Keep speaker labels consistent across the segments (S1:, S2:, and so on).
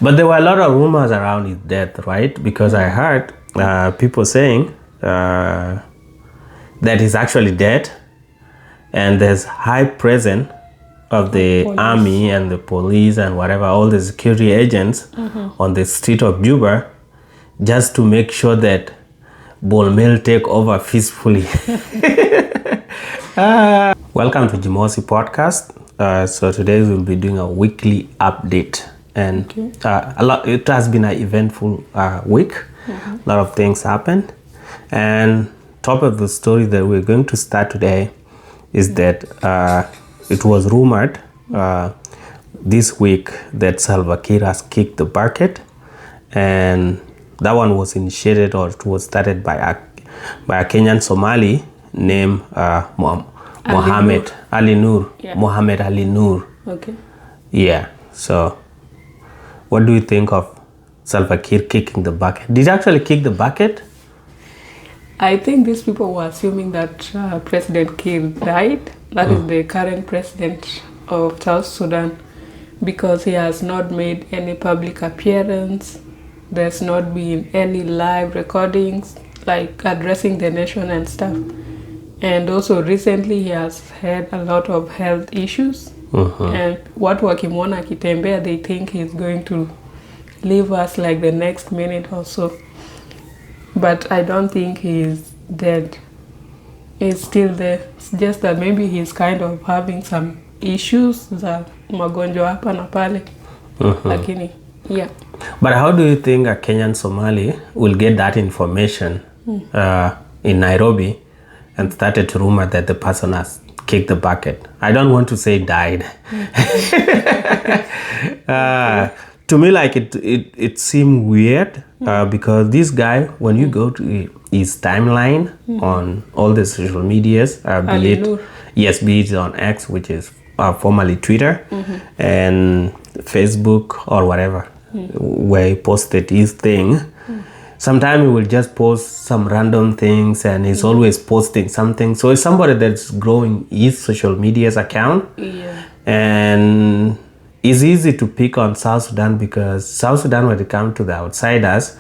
S1: But there were a lot of rumors around his death, right? Because I heard people saying that he's actually dead, and there's high presence of the
S2: police.
S1: army and the police and whatever, all the security agents on the street of Juba, just to make sure that Bolmel take over peacefully. Welcome to Jimosi podcast. So today we'll be doing a weekly update, and it has been an eventful week. A lot of things happened, and top of the story that we're going to start today is that it was rumored this week that Salva Kiir has kicked the bucket, and that one was initiated, or it was started by a Kenyan Somali named Mohammed Ali Nur.
S2: Yeah.
S1: Mohammed Ali Nur.
S2: Okay.
S1: Yeah. So, what do you think of Salva Kiir kicking the bucket? Did he actually kick the bucket?
S2: I think these people were assuming that President Kiir died. That is the current president of South Sudan, because he has not made any public appearance. There's not been any live recordings like addressing the nation and stuff. And also recently he has had a lot of health issues. And what wakimwona akitembea, they think he's going to leave us like the next minute or so. But I don't think he's dead. He's still there. It's just that maybe he's kind of having some issues za magonjwa hapa na pale. Lakini, yeah.
S1: But how do you think a Kenyan Somali will get that information in Nairobi and started to rumor that the person has kicked the bucket? I don't want to say died. To me, like it seemed weird because this guy, when you go to his timeline on all the social medias, be it on X, which is formerly Twitter, and Facebook or whatever, where he posted his thing. Sometimes he will just post some random things, and he's always posting something. So it's somebody that's growing his social media's account. And it's easy to pick on South Sudan because South Sudan, when it comes to the outsiders,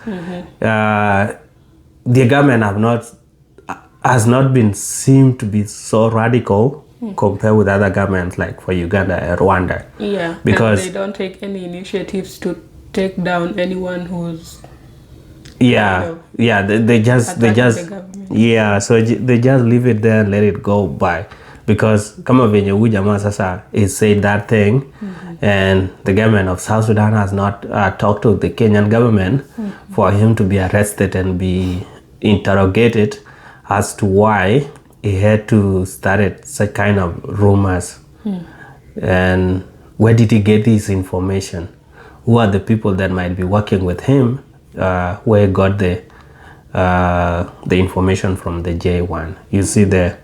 S1: the government has not been seen to be so radical compared with other governments like for Uganda and Rwanda.
S2: Yeah, because and they don't take any initiatives to take down anyone who's
S1: they just so they just leave it there and let it go by, because kama venye huyu jamaa sasa is said that thing, and the government of South Sudan has not talked to the Kenyan government for him to be arrested and be interrogated as to why he had to start such kind of rumors. And where did he get this information? Who are the people that might be working with him? Where he got the information from the J1? You see there.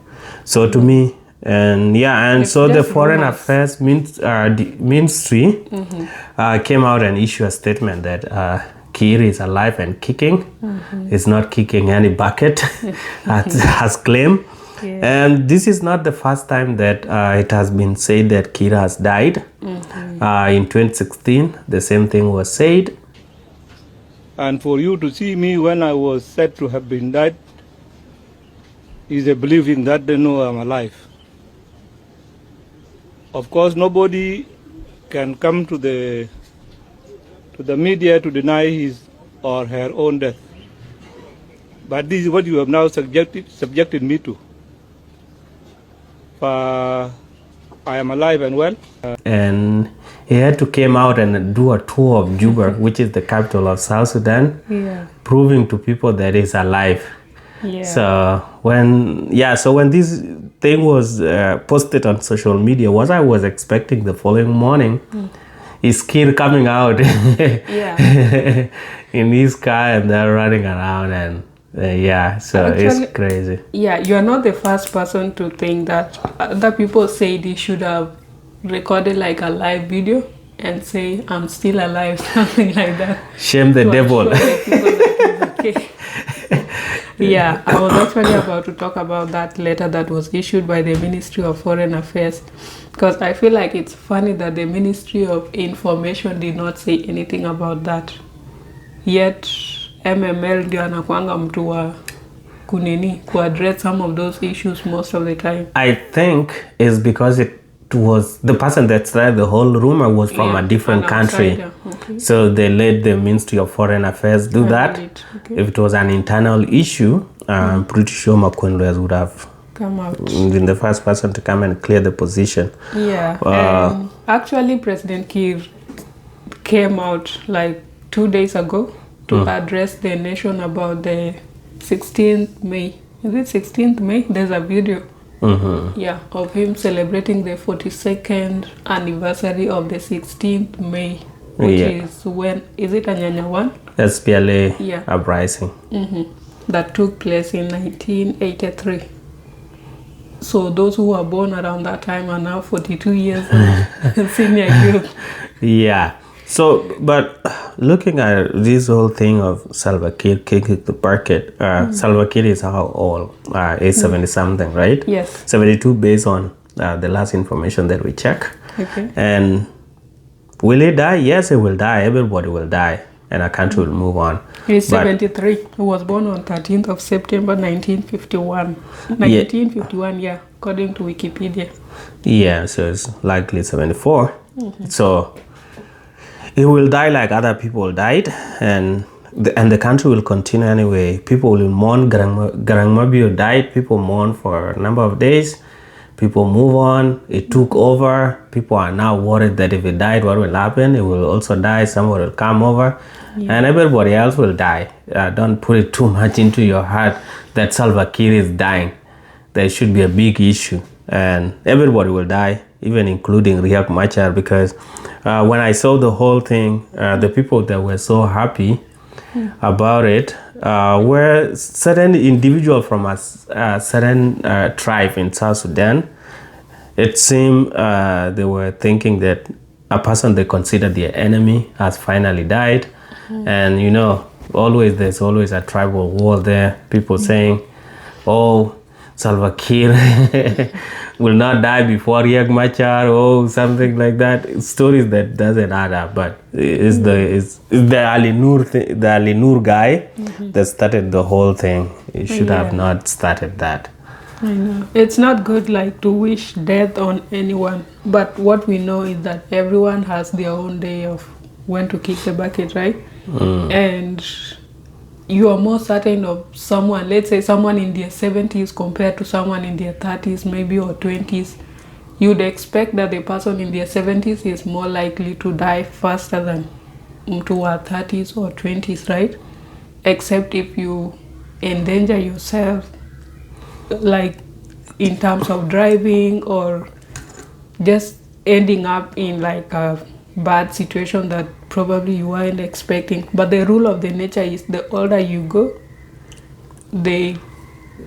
S1: So to me, and so the Foreign Affairs Ministry came out and issued a statement that Kiir is alive and kicking. He's not kicking any bucket, has claimed. And this is not the first time that it has been said that Kiir has died. In 2016, the same thing was said.
S3: And for you to see me when I was said to have been dead is a believing that they know I'm alive. Of course, nobody can come to the media to deny his or her own death. But this is what you have now subjected me to. I am alive and well. And
S1: he had to come out and do a tour of Juba, which is the capital of South Sudan, proving to people that he's alive. So when this thing was posted on social media, what I was expecting the following morning is Kiir coming out in his car, and they're running around, and actually, it's crazy.
S2: Yeah, you are not the first person to think that. Other people say they should have recorded like a live video and say, I'm still alive, something like that.
S1: Shame the devil.
S2: Yeah, I was actually about to talk about that letter that was issued by the Ministry of Foreign Affairs, because I feel like it's funny that the Ministry of Information did not say anything about that. Yet MML ndio anakuanga mtu wa kunini to address some of those issues most of the time.
S1: I think it's because it was the person that started the whole rumor was from a different country.
S2: Okay.
S1: So they let the Ministry of Foreign Affairs do that.
S2: Okay.
S1: If it was an internal issue, I'm pretty sure Makwendwe would have
S2: come out.
S1: Been the first person to come and clear the position.
S2: Yeah. Actually, President Kiir came out like 2 days ago to address the nation about the 16th May. Is it 16th May? There's a video. Yeah, of him celebrating the 42nd anniversary of the 16th May, which is when, is it Anyanya 1?
S1: SPLA uprising.
S2: That took place in 1983. So those who were born around that time are now 42 years old, senior youth.
S1: Yeah. So, but looking at this whole thing of Salva Kiir kicking the bucket, Salva Kiir is how old? Is 70-something, right?
S2: Yes.
S1: 72 based on the last information that we check.
S2: Okay.
S1: And will he die? Yes, he will die. Everybody will die. And our country will move on.
S2: He's 73. He was born on 13th of September 1951. 1951, yeah, according to Wikipedia.
S1: Yeah, so it's likely 74. So he will die like other people died, and the country will continue anyway. People will mourn. Garang Mabio died. People mourn for a number of days. People move on. It took over. People are now worried that if he died, what will happen? He will also die. Someone will come over, and everybody else will die. Don't put it too much into your heart that Salva Kiir is dying. There should be a big issue, and everybody will die, even including Riek Machar, because when I saw the whole thing, the people that were so happy about it were certain individuals from a certain tribe in South Sudan. It seemed they were thinking that a person they considered their enemy has finally died. And you know, there's always a tribal war there. People saying, oh, Salva Kiir will not die before Riek Machar, or something like that. Stories that doesn't add up, but it's the Ali Nur guy that started the whole thing. He should have not started that.
S2: I know. It's not good like to wish death on anyone, but what we know is that everyone has their own day of when to kick the bucket, right? And you are more certain of someone, let's say someone in their 70s compared to someone in their 30s maybe or 20s. You'd expect that the person in their 70s is more likely to die faster than to our 30s or 20s, right? Except if you endanger yourself, like in terms of driving or just ending up in like a bad situation that probably you weren't expecting. But the rule of the nature is the older you go, the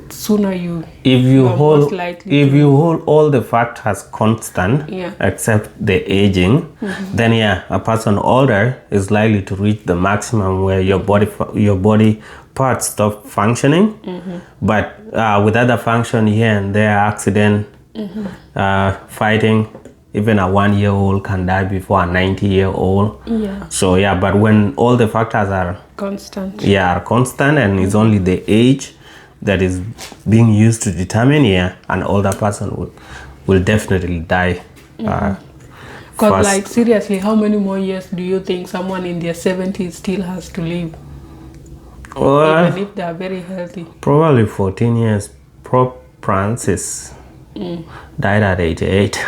S2: sooner you
S1: if you hold all the factors constant except the aging, then a person older is likely to reach the maximum where your body parts stop functioning. But with other function here and there, accident, fighting, even a 1-year-old can die before a 90-year-old. So but when all the factors are constant, and it's only the age that is being used to determine, an older person will definitely die.
S2: Because like seriously, how many more years do you think someone in their 70s still has to live? Even if they are very healthy. Probably
S1: 14 years. Pope Francis died at 88.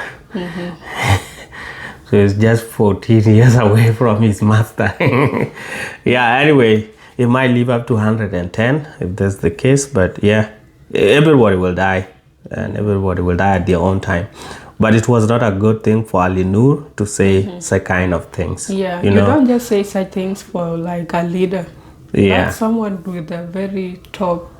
S1: So it's just 14 years away from his master. Anyway, it might live up to 110 if that's the case, but everybody will die, and everybody will die at their own time. But it was not a good thing for Ali Nur to say such kind of things.
S2: You don't just say such things for like a leader. That's someone with a very top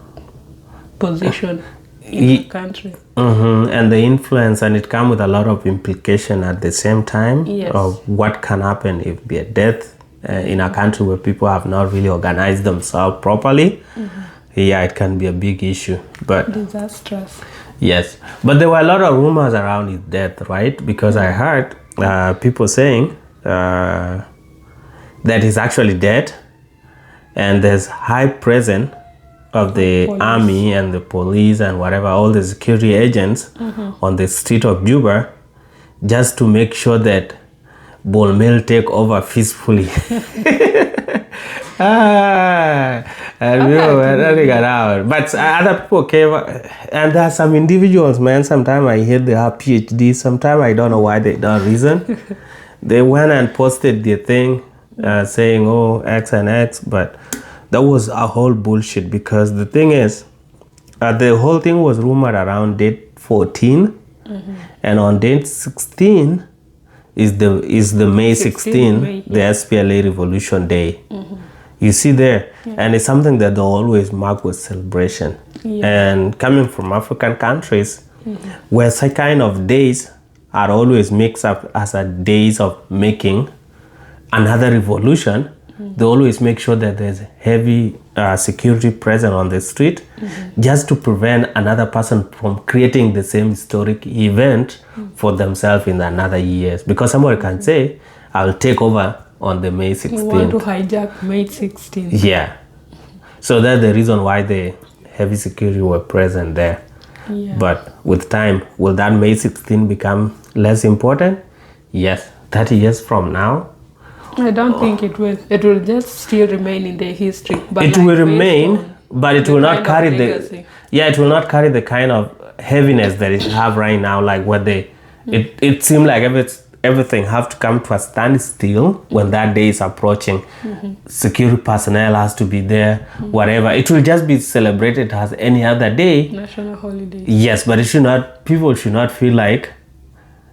S2: position in the country.
S1: And the influence, and it comes with a lot of implication at the same time of what can happen if there death in a country where people have not really organized themselves properly. Yeah, it can be a big issue, but
S2: disastrous.
S1: yes, but there were a lot of rumors around his death, right? Because I heard people saying that he's actually dead, and there's high presence of the army and the police and whatever, all the security agents on the street of Juba, just to make sure that Bolmel take over peacefully. And we were running around. But other people came, and there are some individuals, man, sometimes I hear they have PhDs, sometimes I don't know why they don't reason. They went and posted their thing saying, oh, X and X, but that was a whole bullshit, because the thing is, the whole thing was rumored around date 14, and on date 16 is the May 16, the SPLA Revolution Day. You see there, and it's something that they always mark with celebration. And coming from African countries, where such kind of days are always mixed up as a days of making another revolution, they always make sure that there's heavy security present on the street, just to prevent another person from creating the same historic event for themselves in another years. Because somebody can say, I'll take over on the May 16th.
S2: You want to hijack May 16th.
S1: Yeah. So that's the reason why the heavy security were present there.
S2: Yeah.
S1: But with time, will that May 16 become less important? Yes. 30 years from now,
S2: I don't think it will. It will just still remain in the history. But
S1: it will remain, but it will not carry the it will not carry the kind of heaviness that it have right now. Like what it seemed like everything have to come to a standstill when that day is approaching. Security personnel has to be there, whatever. It will just be celebrated as any other day.
S2: National holiday.
S1: Yes, but it should not. People should not feel like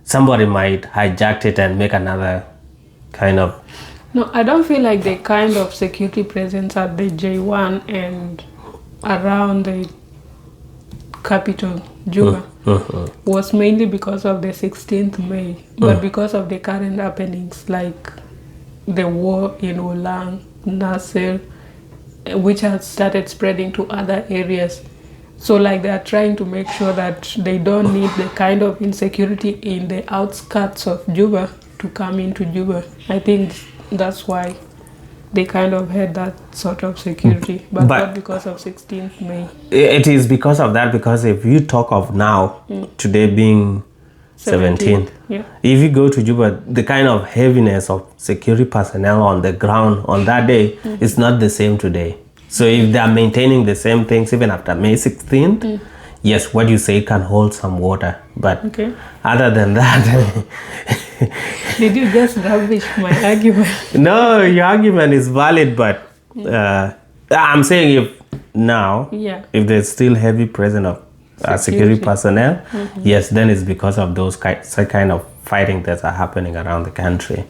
S1: somebody might hijack it and make another kind of.
S2: No, I don't feel like the kind of security presence at the J1 and around the capital, Juba, was mainly because of the 16th May, but because of the current happenings like the war in Ulang, Nasser, which has started spreading to other areas. So like they are trying to make sure that they don't need the kind of insecurity in the outskirts of Juba to come into Juba. I think that's why they kind of had that sort of security, but not because of 16th May.
S1: It is because of that, because if you talk of now, today being 17th, if you go to Juba, the kind of heaviness of security personnel on the ground on that day is not the same today. So if they are maintaining the same things even after May 16th, yes, what you say can hold some water. But other than that...
S2: Did you just rubbish my argument?
S1: No, your argument is valid, but I'm saying if there's still heavy presence of security personnel, yes, then it's because of those kind of fighting that are happening around the country.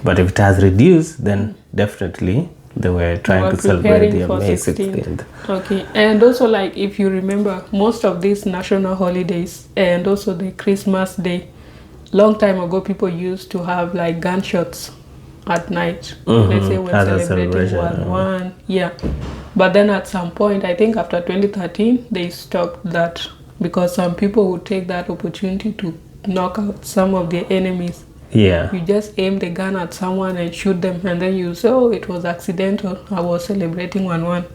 S1: But if it has reduced, then definitely they were trying to celebrate the May 16th.
S2: And also, like, if you remember, most of these national holidays and also the Christmas Day, long time ago, people used to have like gunshots at night. Let's say when celebrating one. But then at some point, I think after 2013, they stopped that because some people would take that opportunity to knock out some of their enemies. You just aim the gun at someone and shoot them, and then you say, oh, it was accidental. I was celebrating 1-1.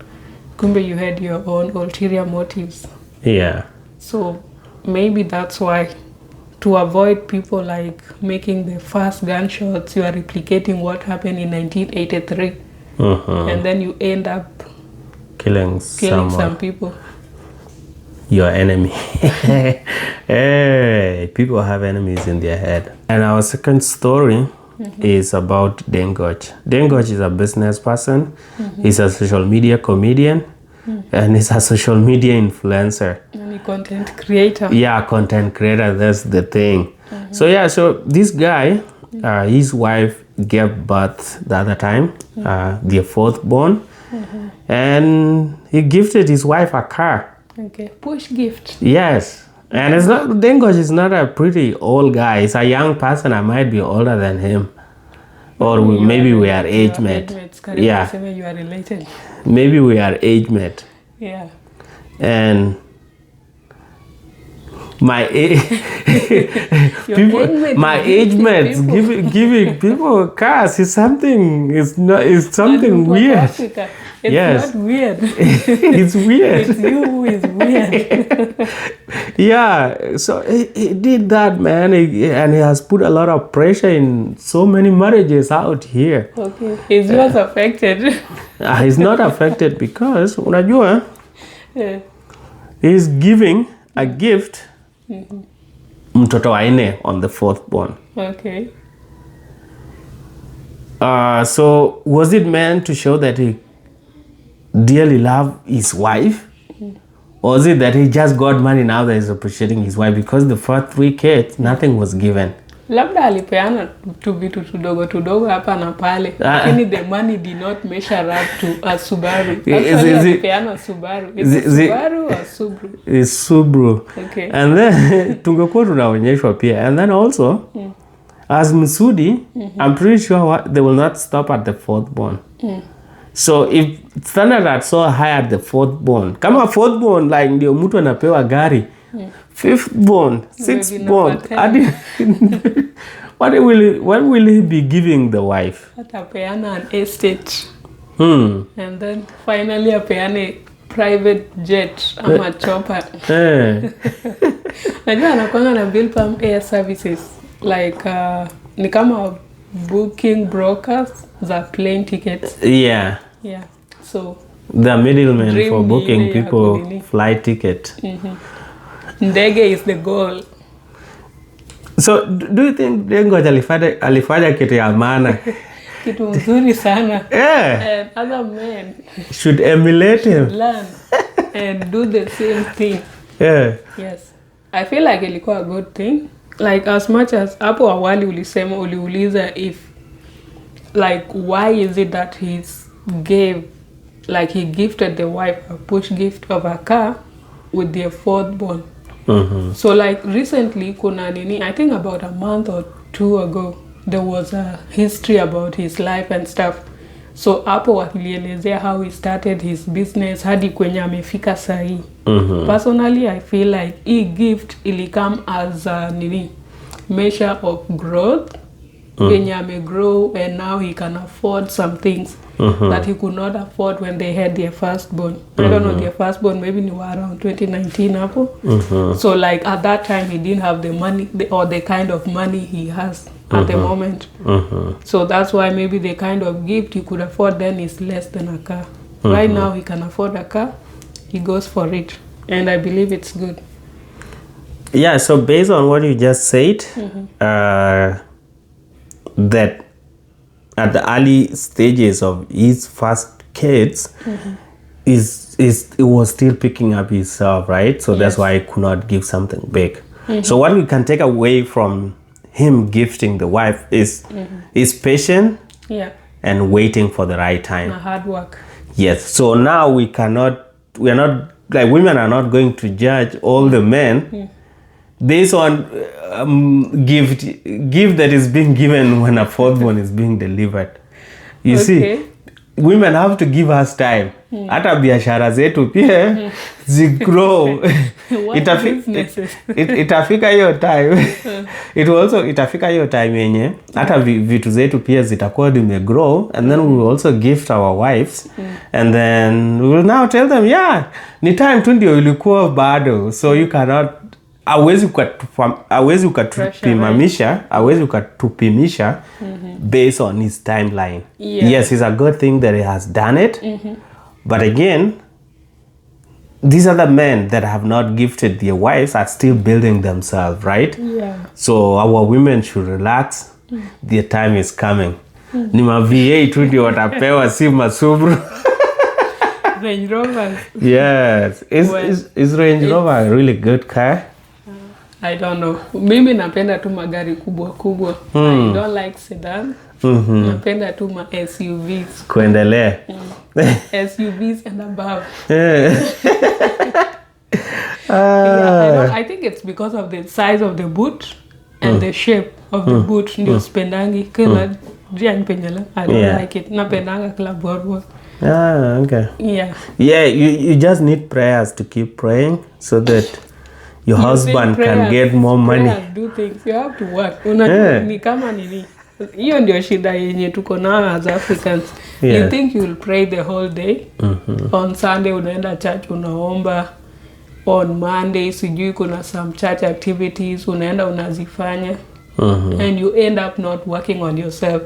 S2: Kumbe, you had your own ulterior motives. So maybe that's why, to avoid people like making the first gunshots, you are replicating what happened in 1983. And then you end up killing some people.
S1: Your enemy. Hey, people have enemies in their head. And our second story is about Deng Goch. Deng Goch is a business person. He's a social media comedian. And he's a social media influencer.
S2: And a content creator.
S1: Content creator, that's the thing. So this guy, his wife gave birth the other time, their fourth born. And he gifted his wife a car.
S2: Push gift.
S1: Yes. And it's not, Deng Goch is not a pretty old guy. He's a young person. I might be older than him. Or maybe we are age mate.
S2: You are related.
S1: Maybe we are age mate.
S2: Yeah.
S1: And my age mates giving people cars is something. It's something weird.
S2: Africa, it's not weird.
S1: It's weird.
S2: It's you who is weird.
S1: Yeah, so he did that, man, and he has put a lot of pressure in so many marriages out here.
S2: Okay, is yours affected?
S1: He's not affected because unajua,
S2: Yeah.
S1: he's giving a gift mtoto wa nne on the fourth born.
S2: Okay.
S1: So was it meant to show that he dearly loved his wife? Or is it that he just got money now that he's appreciating his wife? Because the first 3 kids, nothing was given.
S2: Labda alipeana tu vitu tudogo hapa na pale. Lakini the money did not measure up to a Subaru. Actually alipeana Subaru. Is it Subaru or Subaru?
S1: It's Subaru.
S2: Okay.
S1: And then tungekuwa tunaonyeshwa pia. And then also, as Msudi, I'm pretty sure they will not stop at the fourth born. So if standard are so high at the fourth born, kama fourth born like ndio mtu anapewa gari, fifth born, sixth born, what will he be giving the wife?
S2: Atapeana an estate. And then finally apeane private jet ama chopper. Najua anakuanga na bill pam air services like ni kama booking brokers za plane tickets.
S1: Yeah.
S2: Yeah. So
S1: the middleman for booking people flight ticket.
S2: Ndege is the goal.
S1: So do you think Deng Goch alifanya kitu ya maana?
S2: Kitu mzuri sana.
S1: Yeah.
S2: And other men
S1: should emulate him.
S2: Learn and do the same thing.
S1: Yeah.
S2: Yes. I feel like ilikuwa a good thing. Like as much as hapo awali uliuliza if like why is it that he gifted the wife a push gift of a car with their fourth born. So like recently kuna nini, I think about a month or 2 ago there was a history about his life and stuff. So hapo walielezea how he started his business hadi kwenye amefika sahi. Personally I feel like he gift ili come as a measure of growth. Kenya may grow and now he can afford some things that he could not afford when they had their firstborn. I don't know, their firstborn maybe around 2019 hapo. So like at that time he didn't have the money or the kind of money he has at the moment. So that's why maybe the kind of gift he could afford then is less than a car. Right now he can afford a car, he goes for it, and I believe it's good.
S1: Yeah, so based on what you just said, that at the early stages of his first kids, it was still picking up himself, right? So that's why he could not give something big. So what we can take away from him gifting the wife is patient and waiting for the right time.
S2: Hard work.
S1: Yes. So now we are not like, women are not going to judge all the men based on gift that is being given when a fourth one is being delivered. You see, women have to give us time. Hata biashara zetu pia zigrow. Itafika hiyo time. Itafika hiyo time yenye hata vitu zetu pia zitakuwa zimegrow, and then we will also gift our wives, and then we will now tell them, yeah, ni time tu ndio ilikuwa bado, so you cannot awezi ukatupimisha based on his timeline. Yes, it's a good thing that he has done it, but again, these other men that have not gifted their wives are still building themselves, right? So our women should relax. Their time is coming. Ni ma V8 tu ndio watapewa, si Subaru.
S2: Range Rover.
S1: Yes. Is Range Rover a really good car?
S2: I don't know. Mimi napenda tu magari kubwa. I don't like sedan. Napenda tu ma SUVs.
S1: Kuendelea.
S2: SUVs and above. I think it's because of the size of the boot and the shape of the boot. Ndio spendangi kila I don't like it. Napendanga kila Volvo.
S1: Okay.
S2: Yeah.
S1: Yeah, you just need prayers to keep praying so that your husband can get more money.
S2: Prayers do things. You have to work. Unajua ni kama nini. Hiyo ndio shida yenye tuko nayo as Africans. You think you'll pray the whole day. On Sunday unaenda church unaomba. On Monday sijui kuna some church activities unaenda unazifanya. And you end up not working on yourself.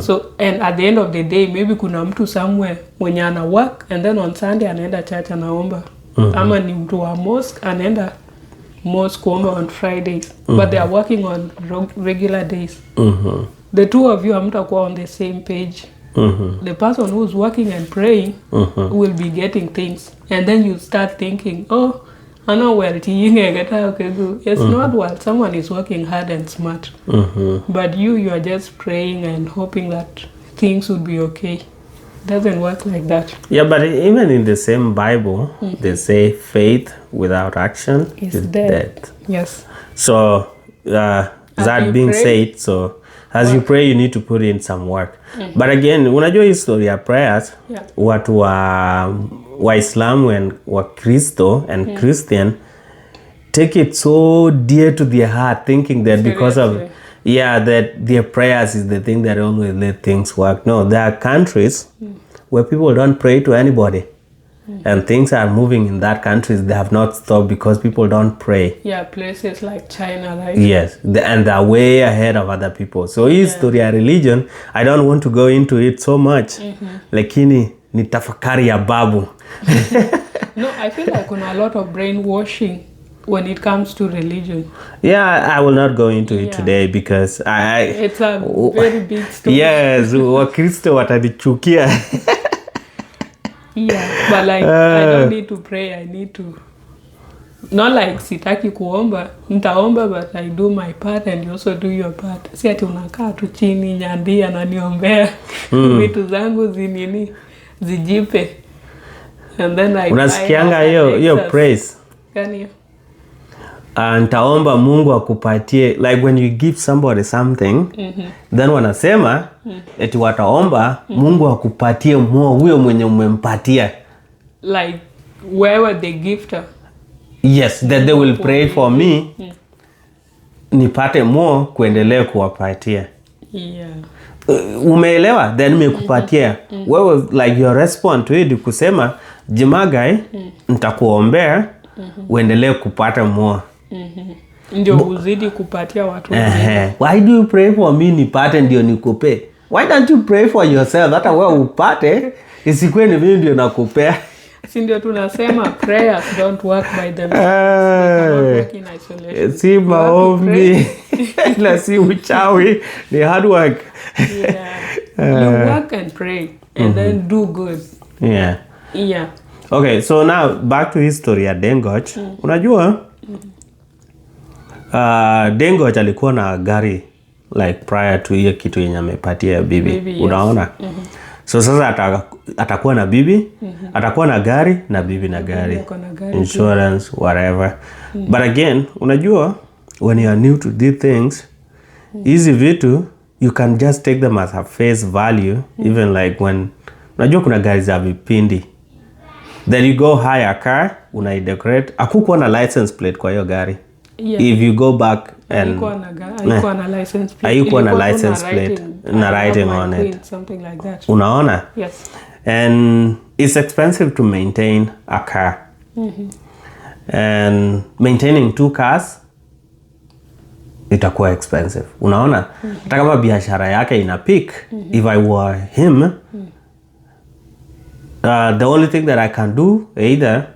S2: So, and at the end of the day, maybe kuna mtu somewhere mwenye ana work and then on Sunday anaenda church anaomba. Ama ni mtu wa mosque anaenda mosque kuomba on Fridays. But they are working on regular days. The two of you hamtakuwa on the same page. The person who's working and praying will be getting things. And then you start thinking, oh, I know well, it's not well. Someone is working hard and smart. But you are just praying and hoping that things would be okay. Doesn't work like that.
S1: Yeah, but even in the same Bible, they say faith without action is dead.
S2: Yes.
S1: So, that being said, so as you pray, you need to put in some work. But again, unajua history ya prayers, watu wa Waislamu and wa Kristo and Christian take it so dear to their heart, thinking that because of that their prayers is the thing that always let things work. No, there are countries where people don't pray to anybody. And things are moving in that countries. They have not stopped because people don't pray.
S2: Yeah, places like China, right?
S1: Yes, and they're way ahead of other people. So history ya religion, I don't want to go into it so much. Lakini ni tafakari ya babu.
S2: No, I feel like kuna a lot of brainwashing when it comes to religion.
S1: Yeah, I will not go into it today because
S2: it's a very big story.
S1: Yes, Wakristo watanichukia.
S2: Yeah, but like I don't need to pray. I need to not like sitaki kuomba, nitaomba, but I do my part and you also do your part. Si ati unakaa tu chini Nyandi ananiombea vitu zangu zijipe. And then
S1: unasikianga hiyo praise.
S2: Gani?
S1: Nitaomba Mungu akupatie, like when you give somebody something, then wanasema eti wataomba Mungu akupatie more huyo mwenye umempatia.
S2: Like where the gifter.
S1: Yes, that they will pray for me. Nipate more kuendelea kuwapatia.
S2: Yeah.
S1: Umeelewa? Then nimekupatia. Wewe like your response to it kusema Jimagai nitakuombea uendelee kupata more.
S2: Ndio uzidi kupatia watu.
S1: Why do you pray for me nipate ndio nikupe? Why don't you pray for yourself hata wewe upate isikwe ni mimi ndio nakupea?
S2: Si ndio tunasema prayers don't work by themselves. They work in isolation.
S1: Si maombi na si uchawi, ni hard work.
S2: You work and pray and then do good.
S1: Yeah. Okay, so now back to history ya Deng Goch. Unajua Deng Goch alikuwa na gari like prior to hiyo kitu yenye amepatia bibi. Unaona? So sasa atakuwa na bibi, atakuwa na gari na bibi na gari. Insurance, whatever. But again, unajua when you are new to these things, hizi vitu you can just take them as a face value, even like when unajua kuna gari za vipindi. Then you go hire a car, unaidecorate. Akukuwa na license plate kwa hiyo gari. If you go back and
S2: ayukuwa na license plate.
S1: Ayukuwa na license plate na writing on it.
S2: Something like that.
S1: Unaona?
S2: Yes.
S1: And it's expensive to maintain a car. And maintaining 2 cars itakuwa expensive. Unaona? Hata kama biashara yake ina peak, if I were him, the only thing that I can do, either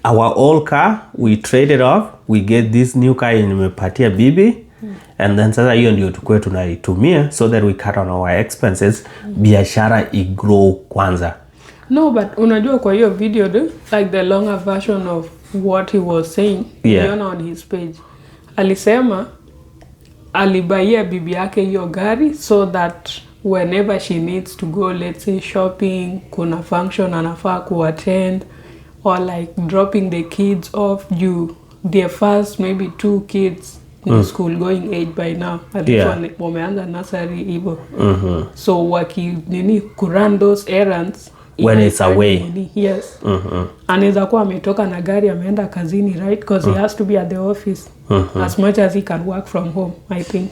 S1: our old car, we trade it off, we get this new car yenye nimepatia bibi, and then sasa hiyo ndio tukue tunaitumia so that we cut on our expenses, biashara igrow kwanza.
S2: No, but unajua kwa hiyo video, like the longer version of what he was saying, on his page. Alisema alibaia bibi yake hiyo gari so that whenever she needs to go, let's say shopping, kuna function anafaa kuattend, or like dropping the kids off, their first maybe 2 kids ni school going age by now. At least wameanza nursery hivyo. So kurun those errands
S1: when it's away.
S2: Yes. Anaweza kuwa ametoka na gari ameenda kazini, right? Because he has to be at the office as much as he can work from home, I think.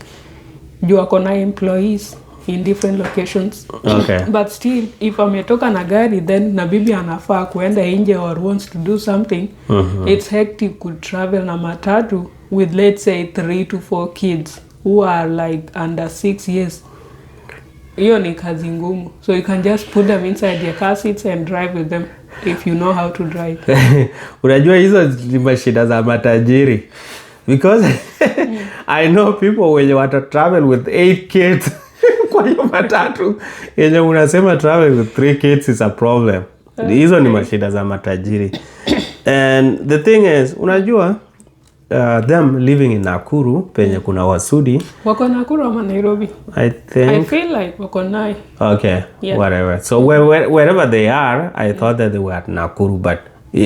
S2: Juu ako na employees in different locations.
S1: Okay.
S2: But still, if ametoka na gari, then na bibi anafaa kuenda nje or wants to do something, it's hectic to travel na matatu with, let's say, 3 to 4 kids who are like under 6 years. Hiyo ni kazi ngumu. So you can just put them inside their car seats and drive with them if you know how to drive.
S1: Unajua hizo ni mashida za matajiri. Because I know people when you want to travel with 8 kids kwa hiyo matatu yenye unasema travel with 3 kids is a problem. Hizo ni mashida za matajiri. And the thing is, unajua them living in Nakuru penye kuna Wasudi.
S2: Wako Nakuru ama Nairobi?
S1: I
S2: feel like wako Nai.
S1: Okay, whatever. So wherever they are, I thought that they were at Nakuru, but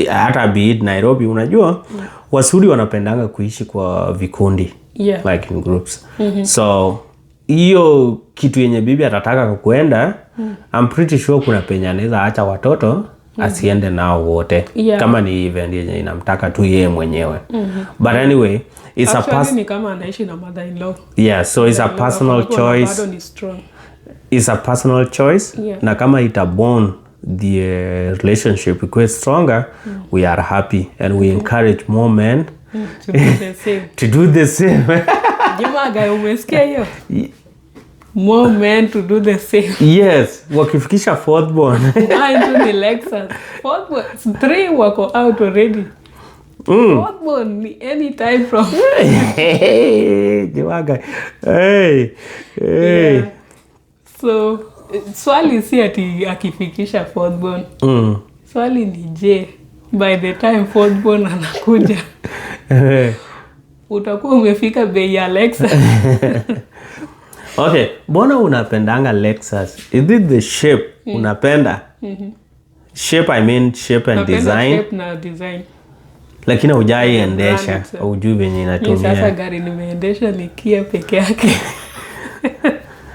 S1: hata be it Nairobi, unajua Wasudi wanapendanga kuishi kwa vikundi, like in groups. So hiyo kitu yenye bibi atataka kuenda, I'm pretty sure kuna penye anaweza acha watoto asiende nao wote, kama ni event yenye inamtaka tu yeye mwenyewe. But anyway, it's
S2: ni kama anaishi na mother-in-law.
S1: Yeah, so it's a personal choice. It's a personal choice. Na kama itabond the relationship because stronger, we are happy and we encourage more men
S2: to do the same.
S1: To do the same.
S2: Jimaga, umesikia hiyo? More men to do the same.
S1: Yes, wakifikisha fourth born.
S2: Into the Lexus. Fourth born, 3 wako out already. Fourth born any time from.
S1: Jimaga. Hey.
S2: Yeah. So swali si ati akifikisha fourth born. Swali ni je, by the time fourth born anakuja utakuwa umefika bei ya Lexus.
S1: Okay, mbona unapendanga Lexus? Is it the shape unapenda? Shape, I mean shape and design.
S2: Shape na design.
S1: Lakini hujaiendesha, hujui venye inatumia.
S2: Sasa gari nimeendesha ni Kia peke yake.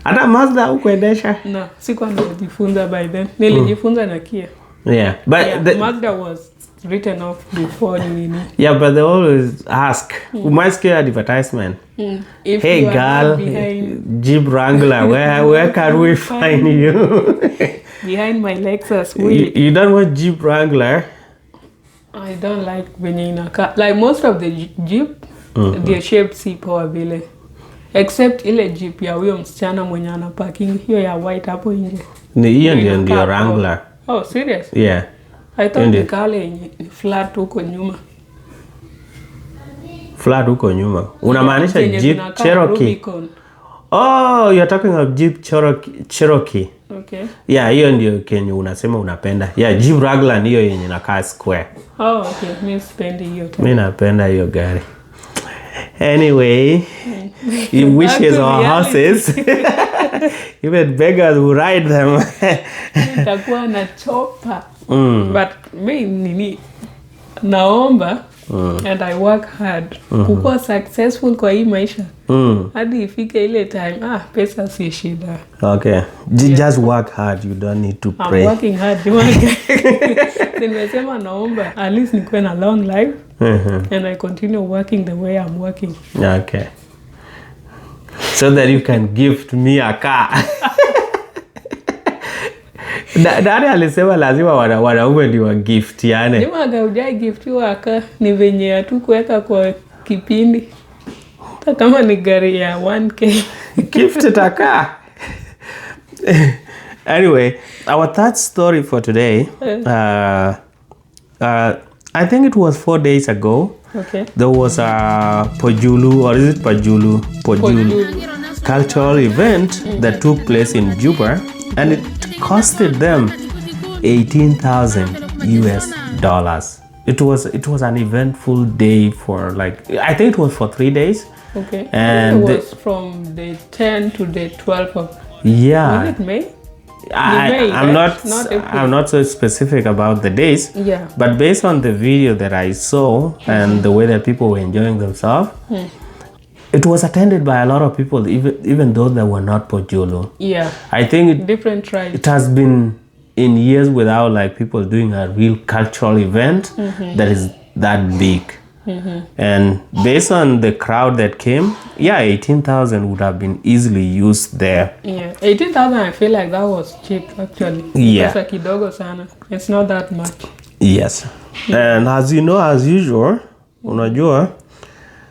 S1: Hata Mazda hukuendesha?
S2: No, sikuwa nimejifunza by then. Nilijifunza na Kia.
S1: Yeah, but
S2: Mazda was written off before nini.
S1: Yeah, but they always ask. Umasikia advertisement. Hey girl, Jeep Wrangler, where can we find you?
S2: Behind my Lexus.
S1: You don't want Jeep Wrangler?
S2: I don't like venye inakaa. Like most of the Jeep, their shape si poa vile. Except ile Jeep ya huyo msichana mwenye ana parking hiyo ya white hapo nje.
S1: Ni hiyo ndio Wrangler.
S2: Oh, serious?
S1: Yeah.
S2: I thought the kale flat huko nyuma.
S1: Flat huko nyuma. Unamaanisha Jeep Cherokee? Oh, you're talking of Jeep Cherokee.
S2: Okay.
S1: Yeah, hiyo ndio kenye unasema unapenda. Yeah, Jeep Wrangler hiyo yenye inakaa square.
S2: Oh, okay. Mimi sipendi hiyo.
S1: Mimi napenda hiyo gari. Anyway, in wishes or horses, even beggars who ride them.
S2: Itakuwa na chopa. But mimi naomba and I work hard kukuwa successful kwa hii maisha. Hadi ifike ile time pesa si shida.
S1: Okay, just work hard, you don't need to pray.
S2: I'm working hard. Nimesema naomba at least nikuwe na long life and I continue working the way I'm working.
S1: Okay, so that you can gift me a car. Dada alisema lazima wanaume ndio wa gift yani.
S2: Jimaga hujai giftiwa aka ni venye tu kuweka kwa kipindi. Hata kama ni gari ya 1K.
S1: Gift taka. Anyway, our third story for today, I think it was 4 days ago.
S2: Okay.
S1: There was a Pojulu, or is it Pojulu? Pojulu cultural event that took place in Juba, and it costed them $18,000. It was an eventful day for I think it was for 3 days.
S2: Okay.
S1: And
S2: it was from the 10th to the 12th of.
S1: Yeah.
S2: Was it May?
S1: I'm not so specific about the days.
S2: Yeah.
S1: But based on the video that I saw and the way that people were enjoying themselves, It was attended by a lot of people, even those that were not Pojulu.
S2: Yeah.
S1: I think
S2: different tribes.
S1: It has been in years without like people doing a real cultural event that is that big. And based on the crowd that came, 18,000 would have been easily used there.
S2: Yeah, 18,000, I feel like that was cheap actually.
S1: Yeah.
S2: It's kidogo sana. It's not that much.
S1: Yes. And as you know, as usual, unajua,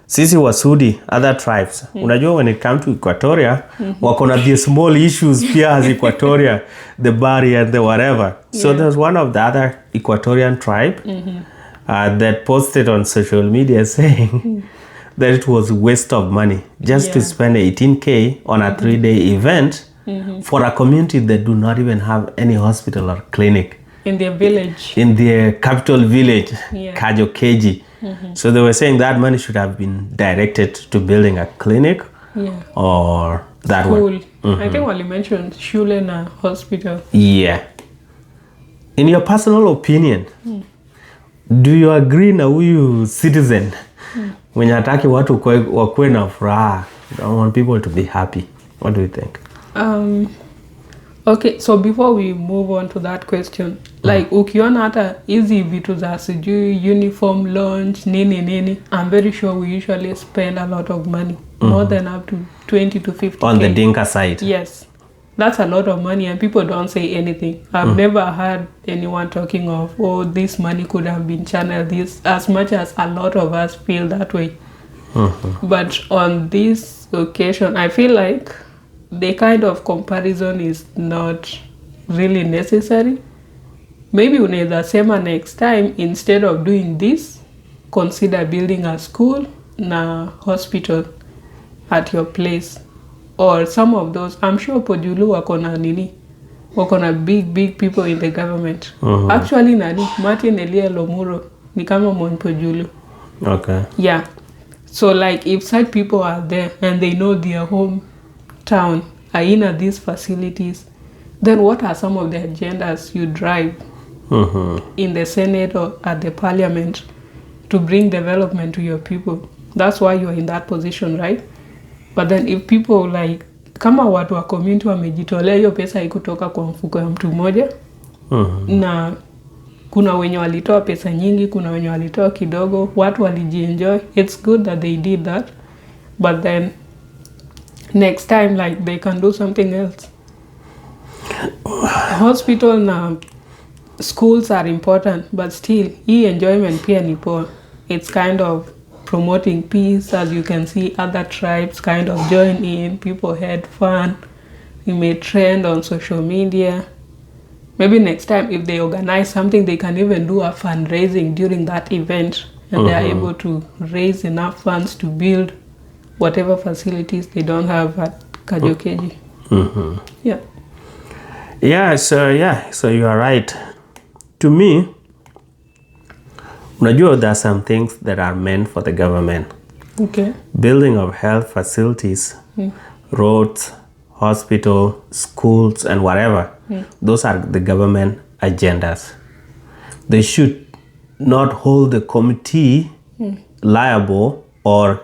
S1: sisi Wasudi, other tribes, unajua when it comes to Equatoria, wako na the small issues pia as Equatoria, the barrier, the whatever. So there's one of the other Equatorian tribe that posted on social media saying that it was a waste of money just to spend 18K on a 3-day event for a community that do not even have any hospital or clinic.
S2: In their village.
S1: In their capital village, Kajokeji. So they were saying that money should have been directed to building a clinic or that one.
S2: I think what you mentioned, shule na hospital.
S1: Yeah. In your personal opinion, do you agree na huyu citizen mwenye hataki watu wakue na furaha? I want people to be happy. What do you think?
S2: Okay, so before we move on to that question, like ukiona hata hizi vitu za sijui uniform launch nini, I'm very sure we usually spend a lot of money, more than up to 20 to 50K.
S1: On the Dinka side.
S2: Yes. That's a lot of money and people don't say anything. I've never heard anyone talking of, oh, this money could have been channeled this, as much as a lot of us feel that way. But on this occasion, I feel like the kind of comparison is not really necessary. Maybe unaweza sema next time, instead of doing this, consider building a school na hospital at your place. Or some of those, I'm sure Pojulu wako na big people in the government. Actually, Martin Elia Lomuro ni kama mon Pojulu.
S1: Okay.
S2: Yeah. So like if such people are there and they know their hometown are in these facilities, then what are some of the agendas you drive in the Senate or at the Parliament to bring development to your people? That's why you're in that position, right? But then if people like, kama watu wa community wamejitolea hiyo pesa ikutoka kwa mfuko ya mtu mmoja, na kuna wenye walitoa pesa nyingi, kuna wenye walitoa kidogo, watu walijienjoy, it's good that they did that. But then next time like they can do something else. Hospital na schools are important, but still hii enjoyment pia ni poa. It's kind of promoting peace. As you can see, other tribes kind of join in, people had fun, it may trend on social media. Maybe next time if they organize something, they can even do a fundraising during that event, and they are able to raise enough funds to build whatever facilities they don't have at Kajokeji.
S1: So you are right. To me, unajua, there are some things that are meant for the government.
S2: Okay.
S1: Building of health facilities, roads, hospital, schools, and whatever. Those are the government agendas. They should not hold the committee liable or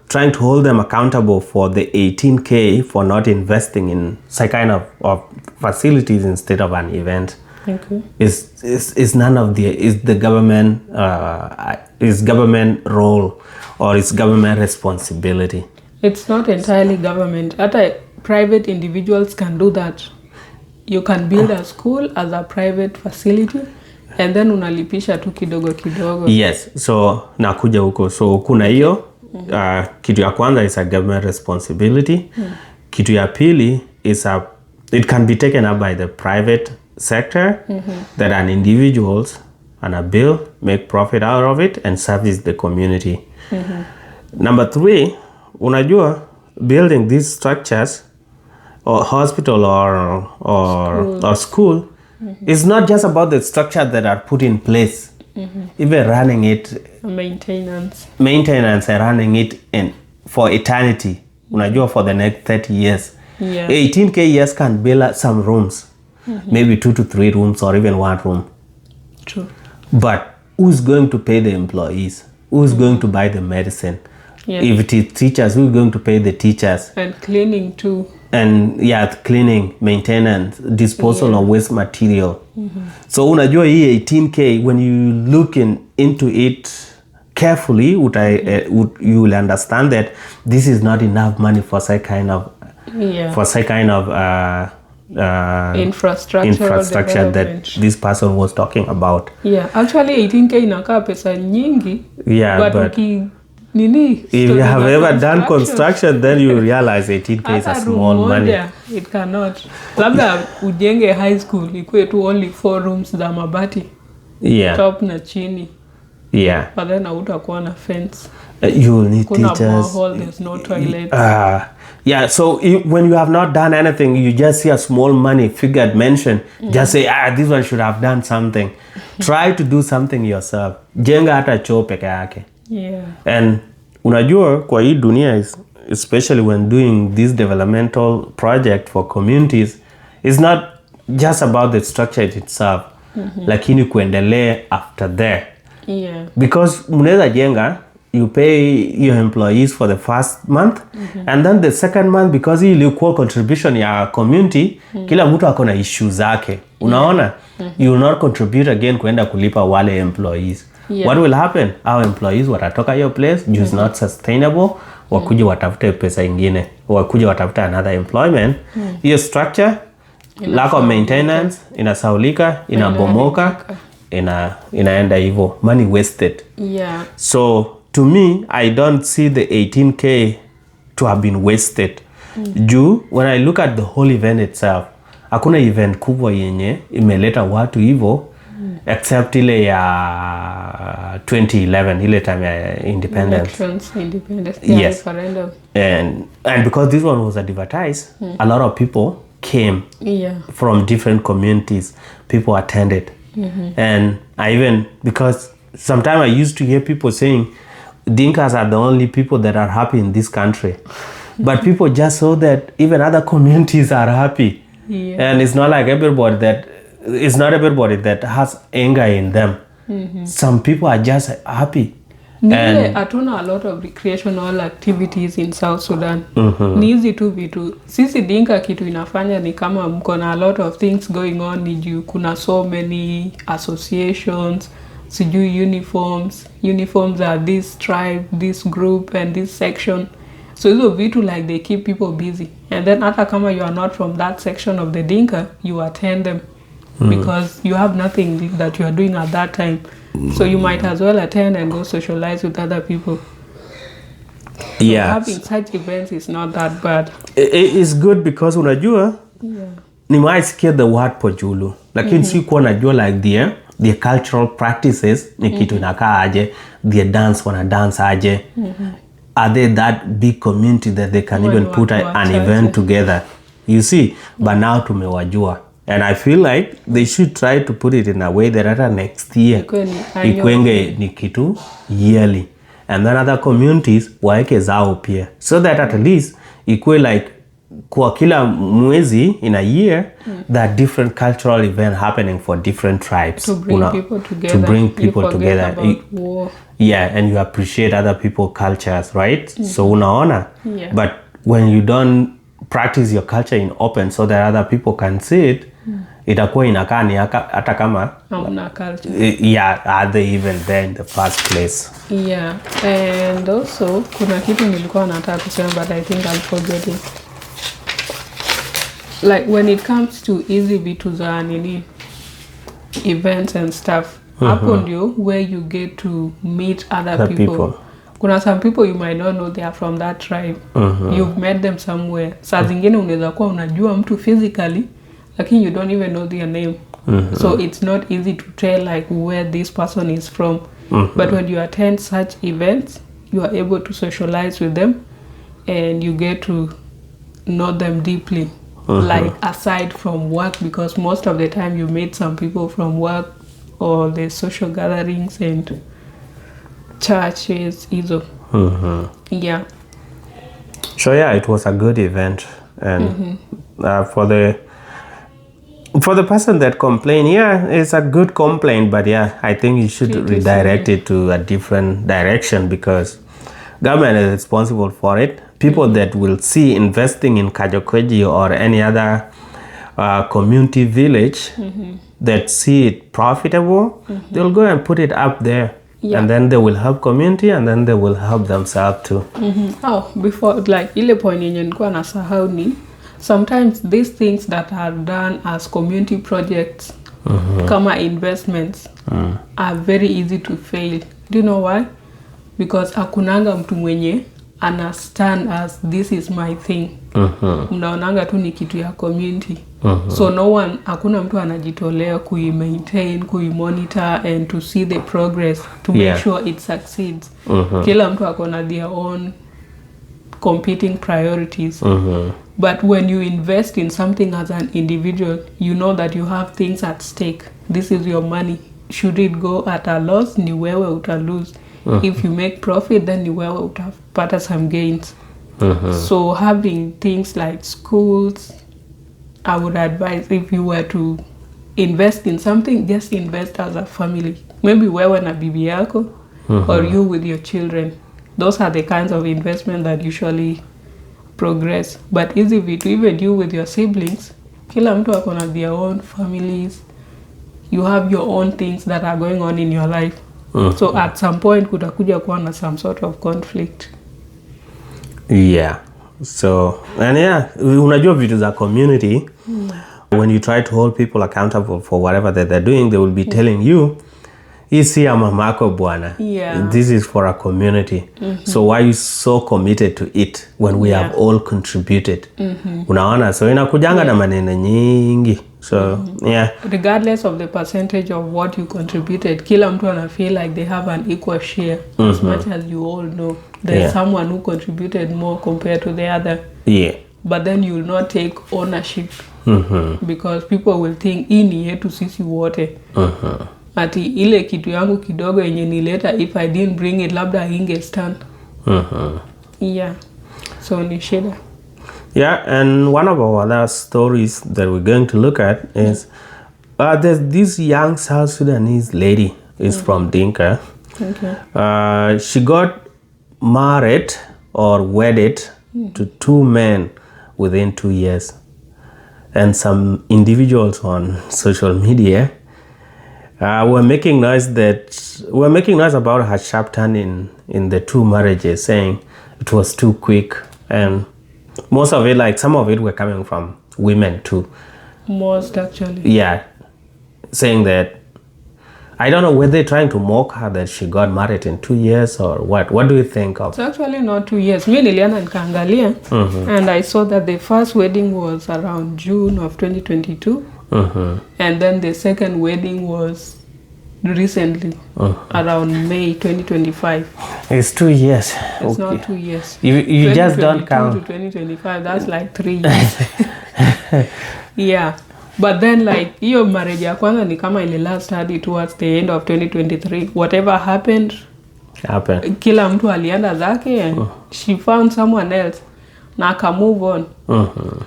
S1: trying to hold them accountable for the 18K for not investing in some kind of facilities instead of an event.
S2: Okay.
S1: Is none of the government is government role or is government responsibility.
S2: It's not entirely government. Other private individuals can do that. You can build a school as a private facility and then unalipisha tu kidogo kidogo.
S1: Yes, so nakuja huko. So kuna hiyo kitu ya kwanza is a government responsibility. Kitu ya pili is it can be taken up by the private sector that an individuals and a bill make profit out of it and service the community. Number 3, unajua, building these structures or hospital or school is not just about the structure that are put in place. Even running it,
S2: maintenance
S1: and running it for eternity, unajua, for the next 30 years. 18K years can build some rooms, maybe 2 to 3 rooms or even 1 room.
S2: True.
S1: But who's going to pay the employees? Who's going to buy the medicine? If it is teachers, who's going to pay the teachers?
S2: And cleaning too.
S1: And cleaning, maintenance, disposal of waste material. So unajua hii 18K, when you look into it carefully, you will understand that this is not enough money for such kind of infrastructure that this person was talking about.
S2: Yeah, actually 18K inakaa pesa nyingi.
S1: Yeah, but if you have ever done construction, then you realize 18K is a small money.
S2: It cannot. Labda ujenge high school ikuwe tu only 4 rooms za mabati.
S1: Yeah.
S2: Top na chini.
S1: Yeah.
S2: But then hautakuwa na fence.
S1: You will need
S2: Kuna
S1: teachers.
S2: borehole, there's no toilet.
S1: Yeah, so when you have not done anything, you just see a small money figure mentioned, just say, this one should have done something. Try to do something yourself. Jenga hata choo peke yake.
S2: Yeah.
S1: And unajua kwa hii dunia, especially when doing this developmental project for communities, it's not just about the structure itself, lakini kuendelea after there.
S2: Yeah.
S1: Because munaweza jenga, you pay your employees for the first month, and then the second month, because hii ilikuwa contribution ya community, kila mtu ako na issue zake. Unaona? You will not contribute again kuenda kulipa wale employees.
S2: Yeah.
S1: What will happen? Our employees watatoka your place, just not sustainable, wakuje watafute pesa ingine, wakuje watafute another employment. Hiyo structure, lack of maintenance, inasaulika, inabomoka, inaenda hivyo. Money wasted.
S2: Yeah.
S1: So to me, I don't see the 18K to have been wasted. When I look at the whole event itself, hakuna event kubwa yenye imeleta watu hivyo, except ile ya 2011, ile time ya independence.
S2: Yes. Referendum.
S1: And because this one was advertised, a lot of people came from different communities. People attended. And because sometimes I used to hear people saying, Dinkas are the only people that are happy in this country. But people just saw that even other communities are happy. Yeah. And it's not like everybody that has anger in them. Some people are just happy.
S2: Hatuna a lot of recreational activities in South Sudan. Ni hizi tu vitu. Sisi Dinka kitu inafanya ni kama mko na a lot of things going on, ni juu kuna so many associations, sijui uniforms are this tribe, this group and this section. So hizo vitu like they keep people busy. And then hata kama you are not from that section of the Dinka, you attend them because you have nothing that you are doing at that time. So you might as well attend and go socialize with other people. So having such events is not that bad.
S1: It is good because unajua, nimeisikia the word Pojulu, lakini sikuwa najua like their cultural practices ni kitu inakaa aje, their dance wana dance aje. Are they that big community that they can even put an event together? You see, but now tumewajua. And I feel like they should try to put it in a way that hata next year ikwenge ni kitu yearly. And then other communities waeke zao pia. So that at least ikwe like kwa kila mwezi in a year, there are different cultural events happening for different tribes.
S2: To bring people together.
S1: To bring people together.
S2: About war.
S1: Yeah, and you appreciate other people's cultures, right? So unaona.
S2: Yeah.
S1: But when you don't practice your culture in open so that other people can see it, itakuwa inakaa ni hata kama
S2: hauna culture.
S1: Are they even there in the first place?
S2: Yeah, and also kuna kitu nilikuwa nataka kusema but I think I'll forget it. Like when it comes to hizi vitu za nini events and stuff, hapo ndio where you get to meet other people. Kuna some people you might not know they are from that tribe. You've met them somewhere. Saa zingine unaweza kuwa unajua mtu physically, lakini you don't even know their name. So it's not easy to tell like where this person is from. But when you attend such events, you are able to socialize with them and you get to know them deeply. Like aside from work, because most of the time you meet some people from work or the social gatherings and churches either. Yeah.
S1: So it was a good event, and for the person that complained, it's a good complaint, but I think you should redirect it to a different direction, because government is responsible for it. People that will see investing in Kajokeji or any other community village that see it profitable, they'll go and put it up there. Yeah. And then they will help community and then they will help themselves too.
S2: Oh, before, like, ile point yenye nilikuwa nasahau ni sometimes these things that are done as community projects kama investments are very easy to fail. Do you know why? Because hakunanga mtu mwenye understand as this is my thing. Mnaonanga tu ni kitu ya community. So no one, hakuna mtu anajitolea kui-maintain, kui-monitor and to see the progress to make sure it succeeds. Kila mtu akona their own competing priorities. But when you invest in something as an individual, you know that you have things at stake. This is your money. Should it go at a loss, ni wewe uta lose. If you make profit, then ni wewe utapata some gains. So having things like schools, I would advise if you were to invest in something, just invest as a family. Maybe wewe na bibi yako or you with your children. Those are the kinds of investment that usually progress. But easy vitu, even you with your siblings, kila mtu akona their own families. You have your own things that are going on in your life. So at some point kutakuja kuwa na some sort of conflict.
S1: Yeah. So, and unajua vitu za community, when you try to hold people accountable for whatever that they're doing, they will be telling you, isi ya mamako bwana. This is for a community. So why are you so committed to it when we have all contributed? Unaona, so inakujanga na maneno nyingi. So,
S2: regardless of the percentage of what you contributed, kila mtu ana feel like they have an equal share. As much as you all know, there's someone who contributed more compared to the other. But then you will not take ownership because people will think hii ni yetu sisi wote. Ati ile kitu yangu kidogo yenye nileta, if I didn't bring it, labda inge stand. So ni shida.
S1: And one of our other stories that we're going to look at is there's this young South Sudanese lady is from Dinka. She got married or wedded to 2 men within 2 years. And some individuals on social media were making noise about her sharp turn in the 2 marriages, saying it was too quick. And most of it, like some of it were coming from women too.
S2: Most actually.
S1: Saying that, I don't know, were they trying to mock her that she got married in 2 years or what? What do you think of?
S2: It's actually not 2 years. Me niliana nikaangalia and I saw that the first wedding was around June of 2022. And then the second wedding was recently around May 2025.
S1: It's 2 years.
S2: It's not 2 years.
S1: You just don't count.
S2: To 2025, that's like 3 years. But then like hiyo marriage ya kwanza ni kama ile last hadi towards the end of 2023. Whatever happened. Kila mtu alienda zake and she found someone else na aka move on.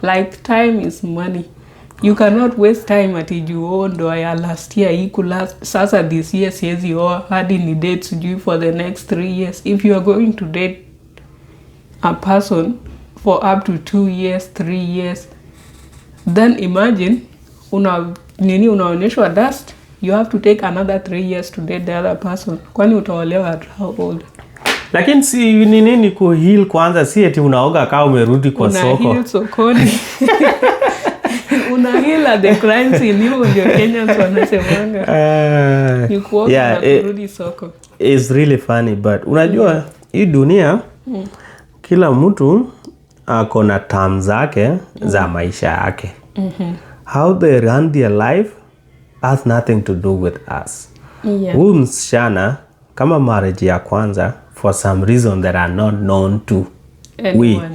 S2: Like time is money. You cannot waste time ati juu ndo ya last year iku last sasa this year siezi oa hadi ni date sijui for the next 3 years. If you are going to date a person for up to 2 years, 3 years, then imagine unaonyeshwa dust, you have to take another 3 years to date the other person. Kwani utaolewa at how old?
S1: Lakini si nini ku heal kwanza, si eti unaoga kama umerudi kwa soko.
S2: Una heal sokoni. Una heal at the crime scene, hiyo ndio Kenyans wanasemanga. You kuoga na kurudi soko.
S1: It's really funny, but unajua hii dunia kila mtu akona terms zake za maisha yake. How they run their life has nothing to do with us. Huyu msichana kama marriage ya kwanza for some reason that are not known to
S2: anyone,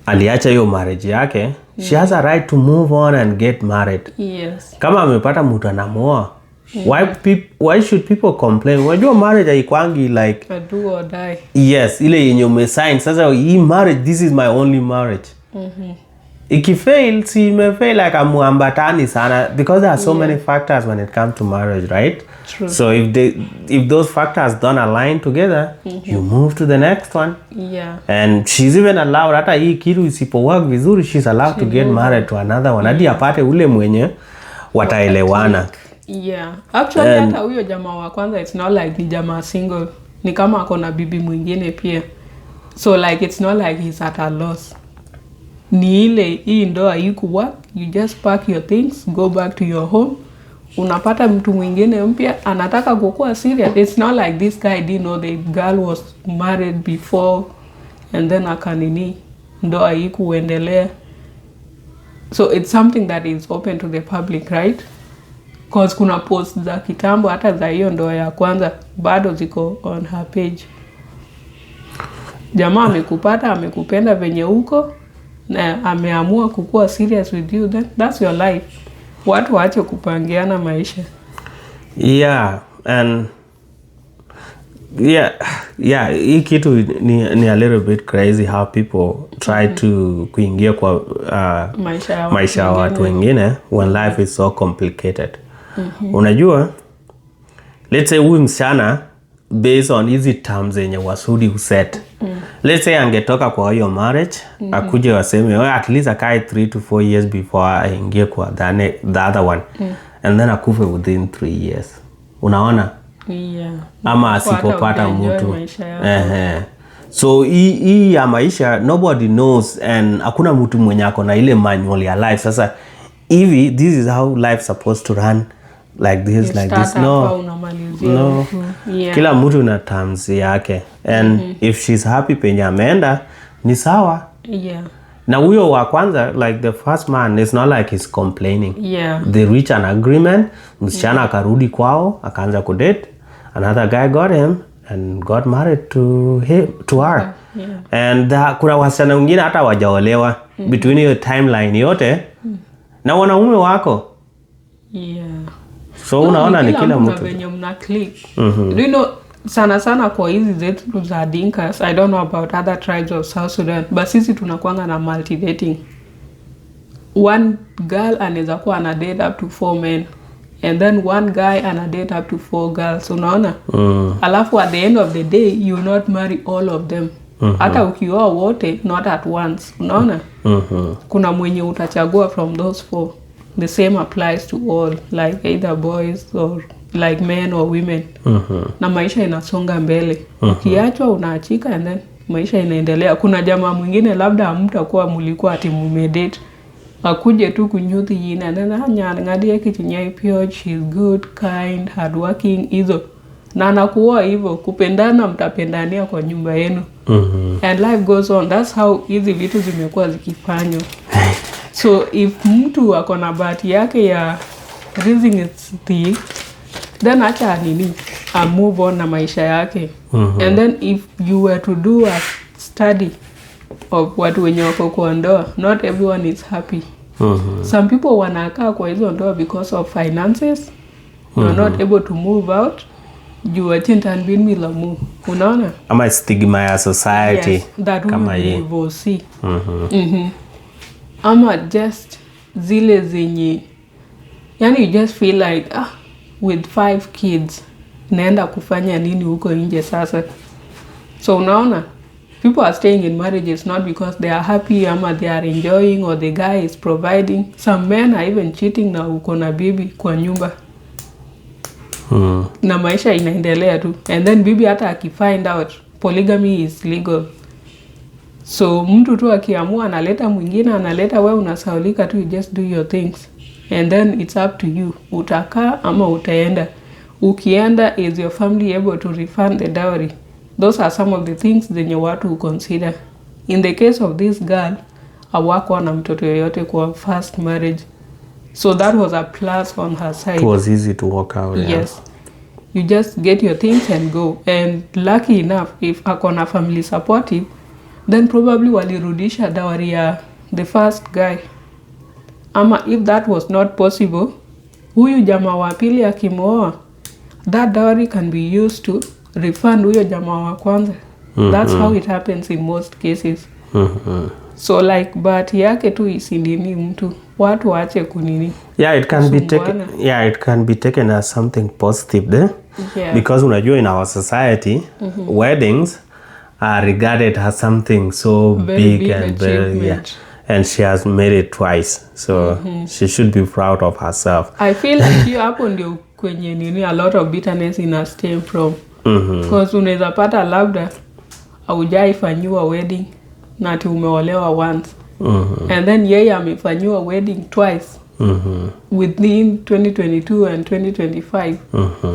S1: aliacha hiyo marriage yake. She has a right to move on and get married. Kama amepata mtu anamoa, why should people complain? Wajua marriage haikwangi like
S2: a do or die.
S1: Ile yenye umesign. Sasa hii marriage, this is my only marriage. ikifail, si imefail like amuambatani sana, because there are so many factors when it comes to marriage, right?
S2: True.
S1: So if those factors don't align together, you move to the next one.
S2: Yeah.
S1: And she's even allowed, hata hii kitu isipo work vizuri, she's allowed to get married to another one. Hadi apate ule mwenye wataelewana.
S2: Yeah. Actually hata huyo jamaa wa kwanza, it's not like ni jamaa single. Ni kama ako na bibi mwingine pia. So like it's not like he's at a loss. Ni ile hii ndoa haikuwork, you just pack your things, go back to your home. Unapata mtu mwingine mpya anataka kukua serious. It's not like this guy didn't know the girl was married before and then akanini ndoa haikuendelea. So it's something that is open to the public, right? Cause kuna posts za kitambo hata za hiyo ndoa ya kwanza bado ziko on her page. Jamaa amekupata, amekupenda venye uko na ameamua kukua serious with you, then that's your life. Watu waache kupangiana maisha.
S1: Yeah, and yeah, hii kitu ni a little bit crazy how people try to kuingia kwa maisha ya watu wengine when life is so complicated. Unajua, let's say huyu msichana based on hizi terms zenye wasudi uset. Let's say angetoka kwa hiyo marriage, akuje waseme at least akae 3 to 4 years before aingie kwa the other one. And then akufe within 3 years. Unaona?
S2: Yeah.
S1: Ama asipopata mtu. So hii ya maisha nobody knows, and hakuna mtu mwenye ako na ile manual ya life. Sasa hivi this is how life supposed to run, like this, like this. No.
S2: Yeah.
S1: Kila mtu na terms yake, and if she's happy penye ameenda ni sawa.
S2: Yeah.
S1: Na huyo wa kwanza, like the first man, it's not like he's complaining.
S2: Yeah.
S1: They reach an agreement, msichana akarudi kwao, akaanza kudate, another guy got him and got married to her.
S2: Yeah.
S1: And kuna wasichana wengine hata wajaolewa between hiyo timeline yote na wanaume wako.
S2: Yeah.
S1: So unaona ni kila mtu
S2: venye mna click. You know, sana kwa hizi zetu za Dinkas, I don't know about other tribes of South Sudan, but sisi tunakuanga na multi-dating. One girl anaweza kuwa ana date up to 4 men, and then one guy ana date up to 4 girls, unaona? Alafu at the end of the day, you not marry all of them. Hata ukioa wote, not at once, unaona? Kuna mwenye utachagua from those 4. The same applies to all, like either boys or like men or women. Na maisha inasonga mbele. Ukiachwa unaachika, and then maisha inaendelea. Kuna jamaa mwingine labda hamtakuwa mlikuwa ati mmedate, akuje tu kunyuthi yina, and then ngadi kichinyai pure, she's good, kind, hardworking, hizo. Na anakuoa hivyo, kupendana mtapendania kwa nyumba yenu. And life goes on. That's how hizi vitu zimekuwa zikifanywa. So if mtu ako na bahati yake ya raising its thing, then acha nini, move on na maisha yake. And then if you were to do a study of watu wenye wako kwa ndoa, not everyone is happy. Some people wanakaa kwa hizo ndoa because of finances. You're not able to move out. You are chintan bin milamu. Unaona?
S1: Ama stigma ya society.
S2: Yes, that
S1: kama hii.
S2: Divorce. Ama just zile zenye, yani you just feel like with 5 kids naenda kufanya nini huko nje sasa. So unaona, people are staying in marriages not because they are happy ama they are enjoying or the guy is providing. Some men are even cheating na uko na bibi kwa nyumba. Na maisha inaendelea tu, and then bibi hata akifind out polygamy is legal. So mtu tu akiamua analeta mwingine, analeta, wewe unasaulika tu, you just do your things, and then it's up to you, utakaa ama utaenda. Ukienda, is your family able to refund the dowry? Those are some of the things zenye watu consider. In the case of this girl, hawako na mtoto yoyote kwa first marriage, so that was a plus on her side.
S1: It was easy to walk out.
S2: Yes.
S1: Yeah.
S2: You just get your things and go. And lucky enough, if akona family supportive, then probably walirudisha dowry ya the first guy. Ama if that was not possible, huyu jamaa wa pili akimooa, that dowry can be used to refund huyo jamaa wa kwanza. That's how it happens in most cases. So like bahati yake tu isinini mtu watu waache kunini.
S1: Yeah, it can be taken as something positive there.
S2: Yeah.
S1: Because unajua in our society, weddings are regarded as something so big and very, yeah. And she has made it twice, so she should be proud of herself.
S2: I feel like you hapo ndio kwenye nini a lot of bitterness ina stem from. Because unaweza pata labda haujaifanyiwa wedding na ati umeolewa once. And then yeye amefanyiwa wedding twice. Within 2022 and 2025.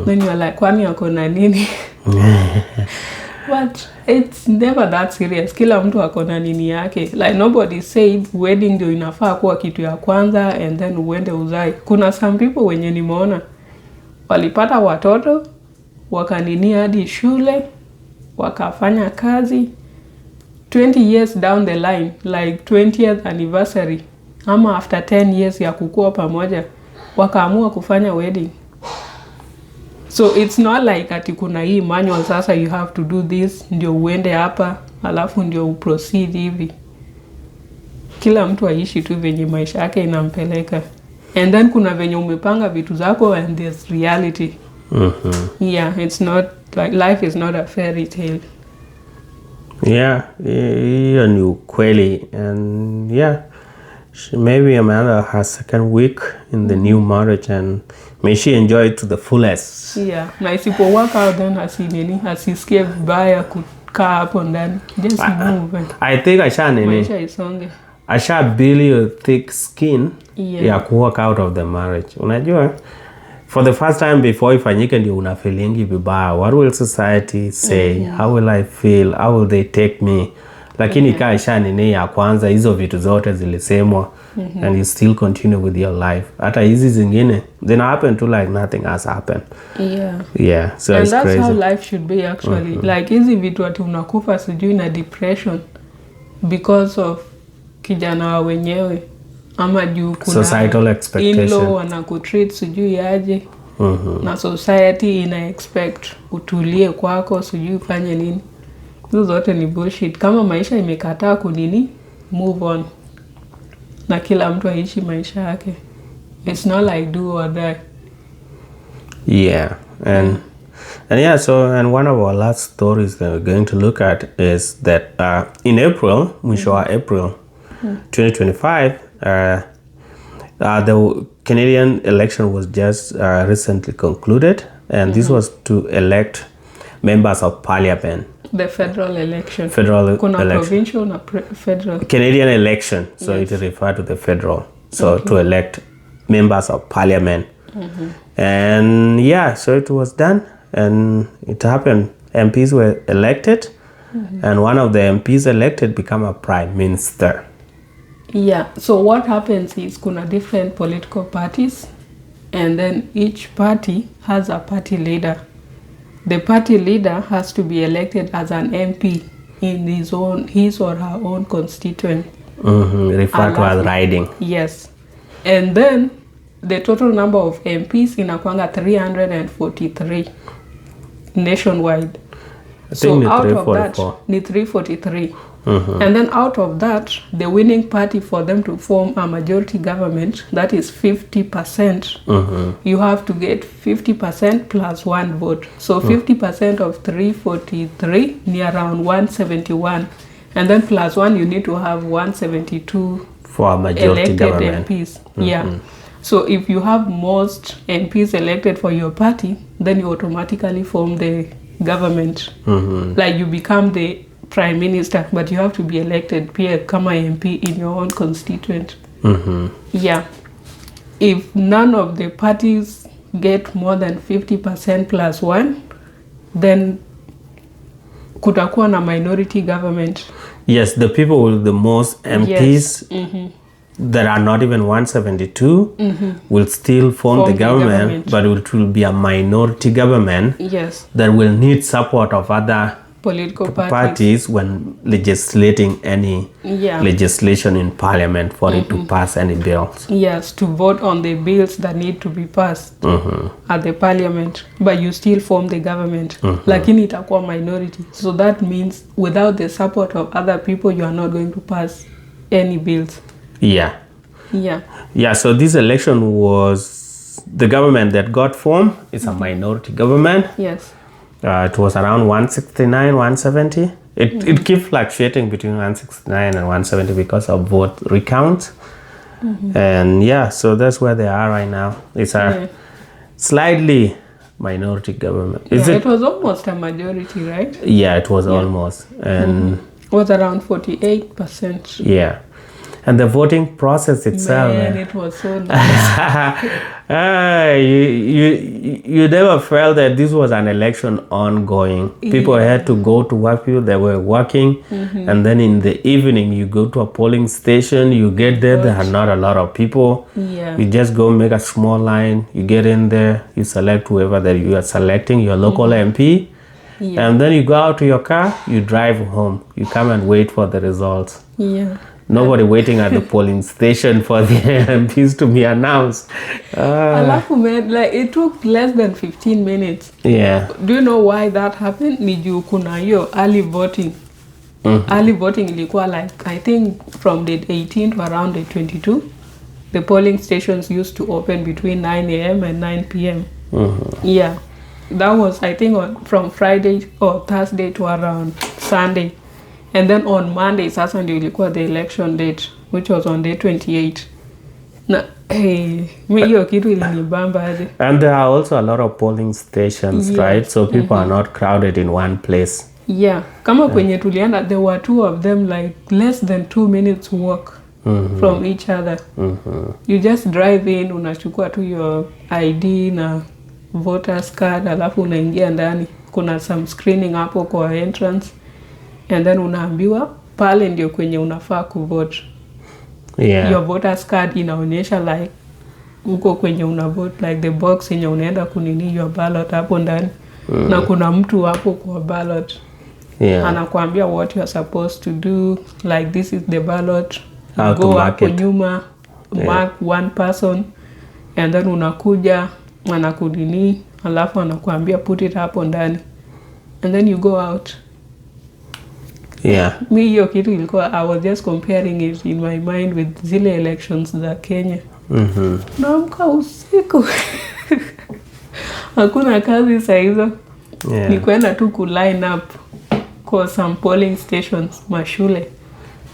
S2: Then you're like, kwani yako na nini? But it's never that serious. Kila mtu ako na nini yake. Like nobody said wedding ndio inafaa kuwa kitu ya kwanza and then uende uzae. Kuna some people wenye nimeona walipata watoto wakanini hadi shule wakafanya kazi 20 years down the line, like 20th anniversary ama after 10 years ya kukua pamoja wakaamua kufanya wedding. So it's not like ati kuna hii manual sasa you have to do this ndio uende hapa alafu ndio uproceed hivi. Kila mtu aishi tu venye maisha yake inampeleka. And then kuna venye umepanga vitu zako and there's reality. Yeah, it's not like life is not a fairy tale.
S1: Yeah, hiyo ni ukweli. And yeah, maybe Amanda has second week in the new marriage and may she enjoy it to the fullest.
S2: Yeah, na isipo work out then asisikie vibaya kukaa hapo ndani. Just move.
S1: I think
S2: maisha isonge.
S1: Asha build a thick skin ya walk out of the marriage. Unajua, for the first time before ifanyike ndio una feelingi vibaya. What will society say? How will I feel? How will they take me? Lakini kaisha nini ya kwanza hizo vitu zote zilisemwa and you still continue with your life. Hata hizi zingine zina happen to like nothing has happened. Yeah, so
S2: and
S1: it's
S2: that's
S1: crazy.
S2: how life should be actually. Like hizi vitu ati unakufa sijui na depression because of kijana wa wenyewe ama juu kuna
S1: societal expectation
S2: in-law wanakutreat sijui aje. Na society ina expect utulie kwako sijui ufanye nini. Hizo zote ni bullshit. Kama maisha imekataa kunini, move on. Na kila mtu aishi maisha yake. It's not like do or die.
S1: Yeah, and yeah, so and one of our last stories that we're going to look at is that in April, mwisho wa April 2025, the Canadian election was just recently concluded, and this was to elect members of parliament.
S2: The federal election.
S1: Kuna election.
S2: Provincial na federal.
S1: Canadian election, so it referred to the federal. So to elect members of parliament. And yeah, so it was done and it happened. MPs were elected and one of the MPs elected became a prime minister.
S2: Yeah, so what happens is kuna different political parties and then each party has a party leader. The party leader has to be elected as an MP in his or her own constituent.
S1: Referred to as riding.
S2: Yes. And then the total number of MPs inakwanga 343 nationwide. So out of that, ni 343. And then out of that, the winning party for them to form a majority government, that is 50%. You have to get 50% plus one vote. So 50% of 343 ni around 171. And then plus one, you need to have 172
S1: for a majority
S2: elected
S1: government.
S2: MPs. Yeah. So if you have most MPs elected for your party, then you automatically form the government. Like you become the prime minister, but you have to be elected pia kama MP in your own constituent. Yeah. If none of the parties get more than 50% plus one, then kutakuwa na minority government.
S1: Yes, the people with the most MPs that are not even 172 will still form the government, but it will be a minority government
S2: Yes.
S1: that will need support of other
S2: political
S1: parties when legislating any legislation in parliament for it to pass any bills.
S2: Yes, to vote on the bills that need to be passed at the parliament, but you still form the government. Lakini itakuwa minority. So that means without the support of other people, you are not going to pass any bills.
S1: Yeah, so this election was the government that got formed. It's a minority government.
S2: Yes.
S1: It was around 169, 170. It kept fluctuating between 169 and 170 because of vote recount. And so that's where they are right now. It's a slightly minority government.
S2: It was almost a majority, right?
S1: Yeah, it was almost. And
S2: it was around 48%.
S1: Yeah. And the voting process itself.
S2: Man, it was so nice.
S1: You never felt that this was an election ongoing. People had to go to work. People that were working. And then in the evening, you go to a polling station. You get there. There are not a lot of people.
S2: Yeah.
S1: You just go make a small line. You get in there. You select whoever that you are selecting, your local MP. Yeah. And then you go out to your car. You drive home. You come and wait for the results.
S2: Yeah.
S1: Nobody waiting at the polling station for the MPs to be announced.
S2: Alafu man, like it took less than 15 minutes.
S1: Yeah.
S2: Do you know why that happened? Ni juu kuna hiyo early voting. Early voting ilikuwa like, I think from the 18th to around the 22. The polling stations used to open between 9 a.m. and 9 p.m. Yeah. That was, I think, from Friday or Thursday to around Sunday. And then on Monday, sasa ndio ilikuwa the election date, which was on day 28. Na hiyo kitu ilinibamba aje.
S1: And there are also a lot of polling stations, right? So people are not crowded in one place.
S2: Yeah. Kama kwenye tulienda, there were two of them like less than 2 minutes walk from each other. You just drive in, unachukua tu your ID na voter's card, alafu unaingia ndani. Kuna some screening hapo kwa entrance. And then unaambiwa pale ndio kwenye unafaa kuvote.
S1: Yeah.
S2: Your voter's card inaonyesha like uko kwenye unavote, like the box yenye unaenda kunini your ballot hapo ndani. Na kuna mtu hapo kwa ballot.
S1: Yeah.
S2: Anakuambia what you are supposed to do, like this is the ballot.
S1: How
S2: go hapo nyuma, mark one person, and then unakuja anakunini, alafu anakuambia put it hapo ndani. And then you go out.
S1: Yeah.
S2: Mi hiyo kitu ilikuwa, I was just comparing it in my mind with zile elections za Kenya. Naamka usiku. Hakuna kazi saa hizo. Ni kwenda tu ku line up kwa some polling stations mashule.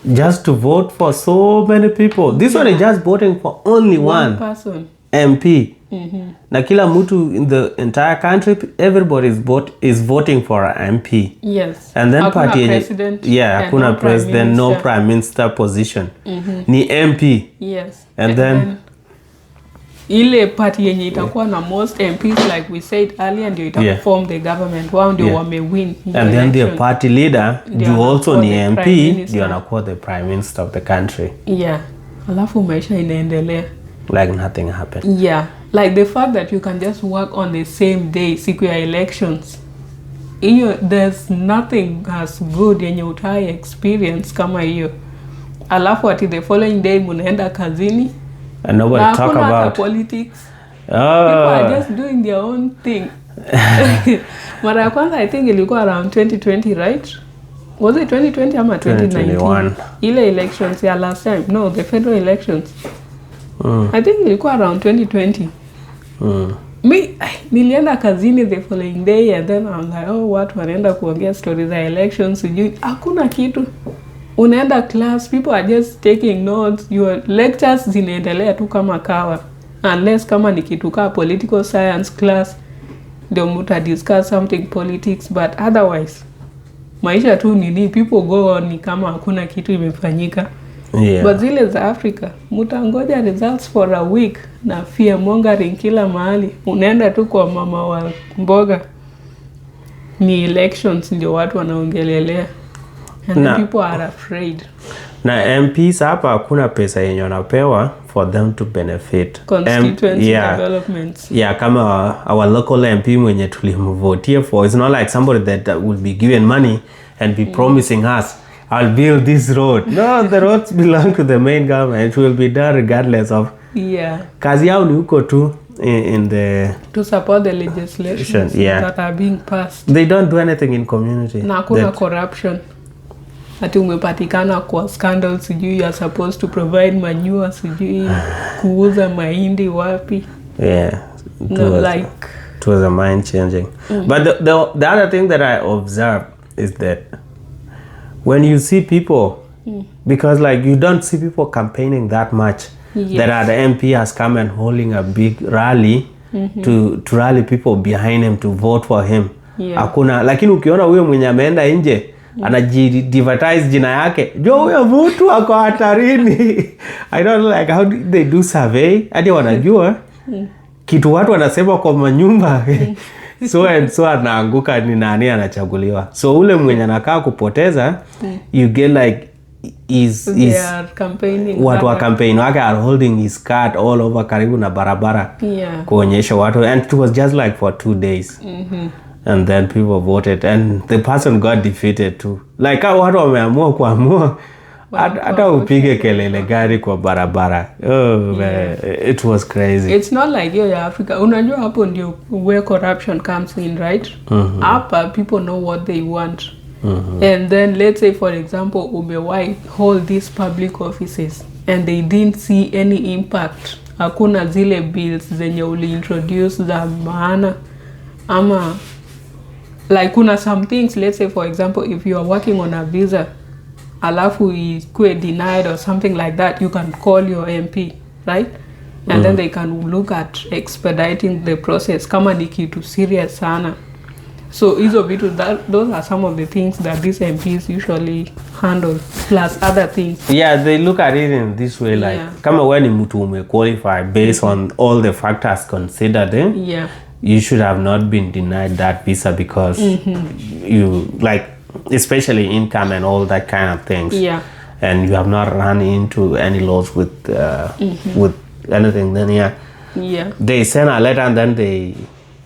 S1: Just to vote for so many people. This one is just voting for only one
S2: person.
S1: MP. Na kila mtu in the entire country, everybody is voting for an MP.
S2: Yes.
S1: And then
S2: hakuna
S1: party
S2: president.
S1: hakuna president, no prime minister position. Ni MP.
S2: Yes.
S1: And then
S2: ile party yenye itakuwa na most MPs, like we said earlier, ndio itaform the government. Wao ndio wamewin.
S1: And then the party leader, you also ni MP, ndio anakuwa the prime minister of the country.
S2: Yeah. Alafu maisha inaendelea.
S1: Like nothing happened.
S2: Yeah. Like the fact that you can just work on the same day, siku ya elections. There's nothing as good yenye utai experience kama hiyo. Alafu ati the following day munaenda kazini.
S1: And nobody talk about
S2: politics. People are just doing their own thing. Mara ya kwanza I think ilikuwa around 2020, right? Was it 2020 ama 2019? Ile elections ya last time. No, the federal elections. I think ilikuwa around 2020. Nilienda kazini the following day and then I'm like, watu wanaenda kuongea stories za elections. Hakuna kitu. Unaenda class, people are just taking notes. Your lectures zinaendelea tu kama kawa. Unless kama ni kitu kama political science class, ndio muta discuss something politics, but otherwise maisha tu nini, people go on ni kama hakuna kitu imefanyika. But zile za Africa, mutangoja results for a week na fear mongering kila mahali. Unaenda tu kwa mama wa mboga, ni elections ndio watu wanaongelelea. And people are afraid.
S1: Na MPs hapa hakuna pesa yenye wanapewa for them to benefit
S2: constituency developments.
S1: Yeah, kama our local MP mwenye tulimvotia for, it's not like somebody that will be given money and be promising us, I'll build this road. No, the roads belong to the main government. It will be done regardless of. Kazi yao ni huko tu in the
S2: to support the legislation that are being passed.
S1: They don't do anything in community.
S2: Na kuna corruption. Ati umepatikana kwa scandals, sijui you are supposed to provide manure, sijui kuuza mahindi wapi.
S1: Yeah. It was a mind changing. But the other thing that I observed is that when you see people, because like you don't see people campaigning that much, that the MP has come and holding a big rally to rally people behind him to vote for him. Hakuna, lakini ukiona huyo mwenye ameenda nje anajidivatize jina yake, jo huyo mtu ako hatarini. I don't like how they do survey, hadi wanajua kitu watu wanasema kwa manyumba. So and so anaanguka ni nani anachaguliwa. So ule mwenye anakaa kupoteza, you get like
S2: they are campaigning,
S1: watu wa campaign wake are holding his card all over karibu na barabara kuonyesha watu, and it was just like for 2 days. And then people voted and the person got defeated too. Like watu wameamua kuamua hata upige kelele gari kwa barabara. It was crazy.
S2: It's not like yo Africa. Unajua hapo ndio where corruption comes in, right? Hapa people know what they want. And then let's say for example umewai hold these public offices and they didn't see any impact. Hakuna zile bills zenye uliintroduce za maana ama like kuna some things, let's say for example if you are working on a visa alafu ikue denied or something like that, you can call your MP, right? And then they can look at expediting the process kama ni kitu serious sana. So hizo vitu, those are some of the things that these MPs usually handle, plus other things.
S1: Yeah, they look at it in this way, like kama wewe ni mtu umequalify based on all the factors considered, you should have not been denied that visa because you like, especially income and all that kind of things. And you have not run into any laws with anything. Then they send a letter and then they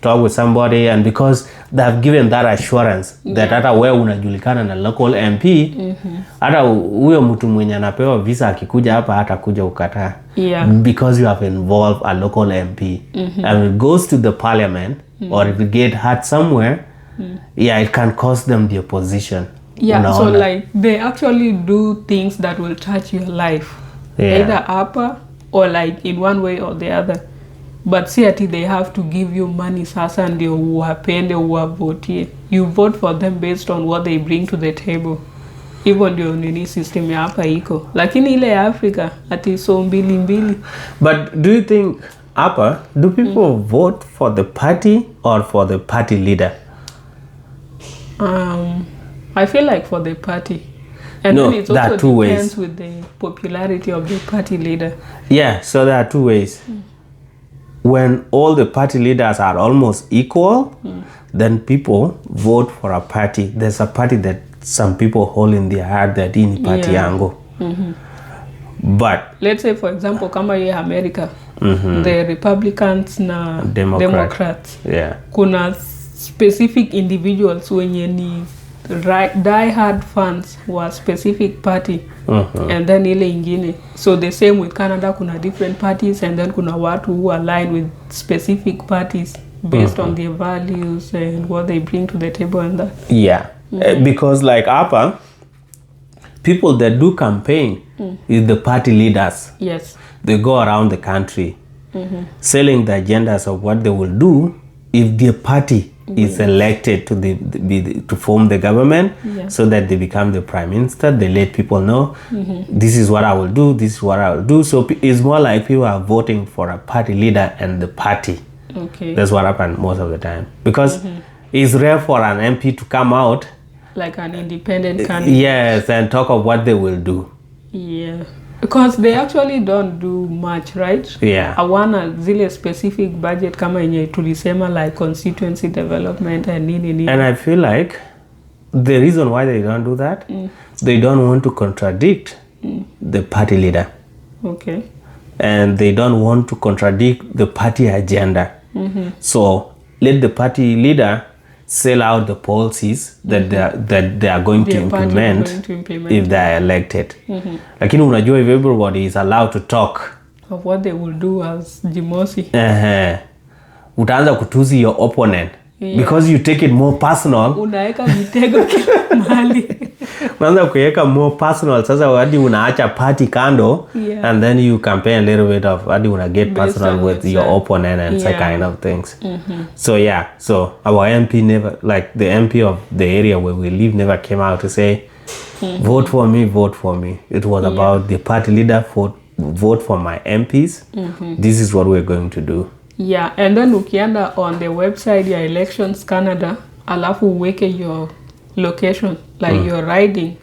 S1: talk with somebody, and because they have given that assurance that hata wewe unajulikana na local MP, hata huyo mtu mwenye anapewa visa akikuja hapa hata kuja ukataa, because you have involved a local MP, and it goes to the parliament or if it get hurt somewhere, it can cost them the opposition.
S2: So like they actually do things that will touch your life, either upper or like in one way or the other. But see ati they have to give you money sasa ndio uwapende uwavotie. You vote for them based on what they bring to the table. Hivyo ndio nini system ya hapa iko. Lakini ile ya Africa ati so mbili.
S1: But do you think hapa, do people vote for the party or for the party leader?
S2: I feel like for the party. And then it also depends with the popularity of the party leader.
S1: Yeah, so there are two ways. When all the party leaders are almost equal, then people vote for a party. There's a party that some people hold in their heart that in party yangu. But
S2: let's say for example kama ye America, the Republicans na Democrats. Kuna specific individuals wenye ni die hard fans wa specific party, and then ile ingine. So the same with Canada, kuna different parties, and then kuna watu who align with specific parties based on their values and what they bring to the table and that.
S1: Because like hapa, people that do campaign is the party leaders. They go around the country selling the agendas of what they will do if their party is elected to form the government, so that they become the prime minister. They let people know, this is what I will do, this is what I will do. So it's more like people are voting for a party leader and the party. That's what happens most of the time. Because it's rare for an MP to come out
S2: like an independent candidate.
S1: And talk of what they will do.
S2: Because they actually don't do much, right? Awana zile specific budget kama yenye tulisema like constituency development and nini.
S1: And I feel like the reason why they don't do that, they don't want to contradict the party leader.
S2: Okay.
S1: And they don't want to contradict the party agenda. So let the party leader sell out the policies that they are going to implement if they are elected. Lakini unajua, if everybody is allowed to talk
S2: of what they will do as Jimosi,
S1: utaanza kutusi your opponent because you take it more personal.
S2: Unaeka mitego kila mahali.
S1: Unaanza kuweka more personal, sasa hadi unaacha party kando, and then you campaign a little bit of hadi una get personal with your opponent and such kind of things. So our MP never, like the MP of the area where we live, never came out to say vote for me, vote for me. It was about the party leader, vote for my MPs. This is what we're going to do.
S2: Yeah, and then ukienda on the website ya Elections Canada, alafu uweke your location, like your riding,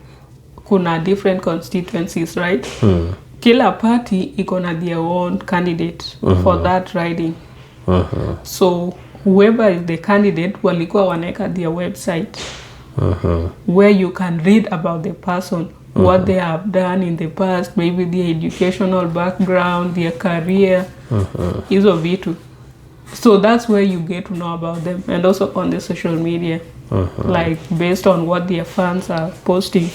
S2: kuna different constituencies, right? Kila party iko na their own candidate for that riding. So whoever is the candidate, walikuwa waneka their website where you can read about the person, what they have done in the past, maybe their educational background, their career, hizo vitu. So that's where you get to know about them, and also on the social media, like based on what their fans are posting,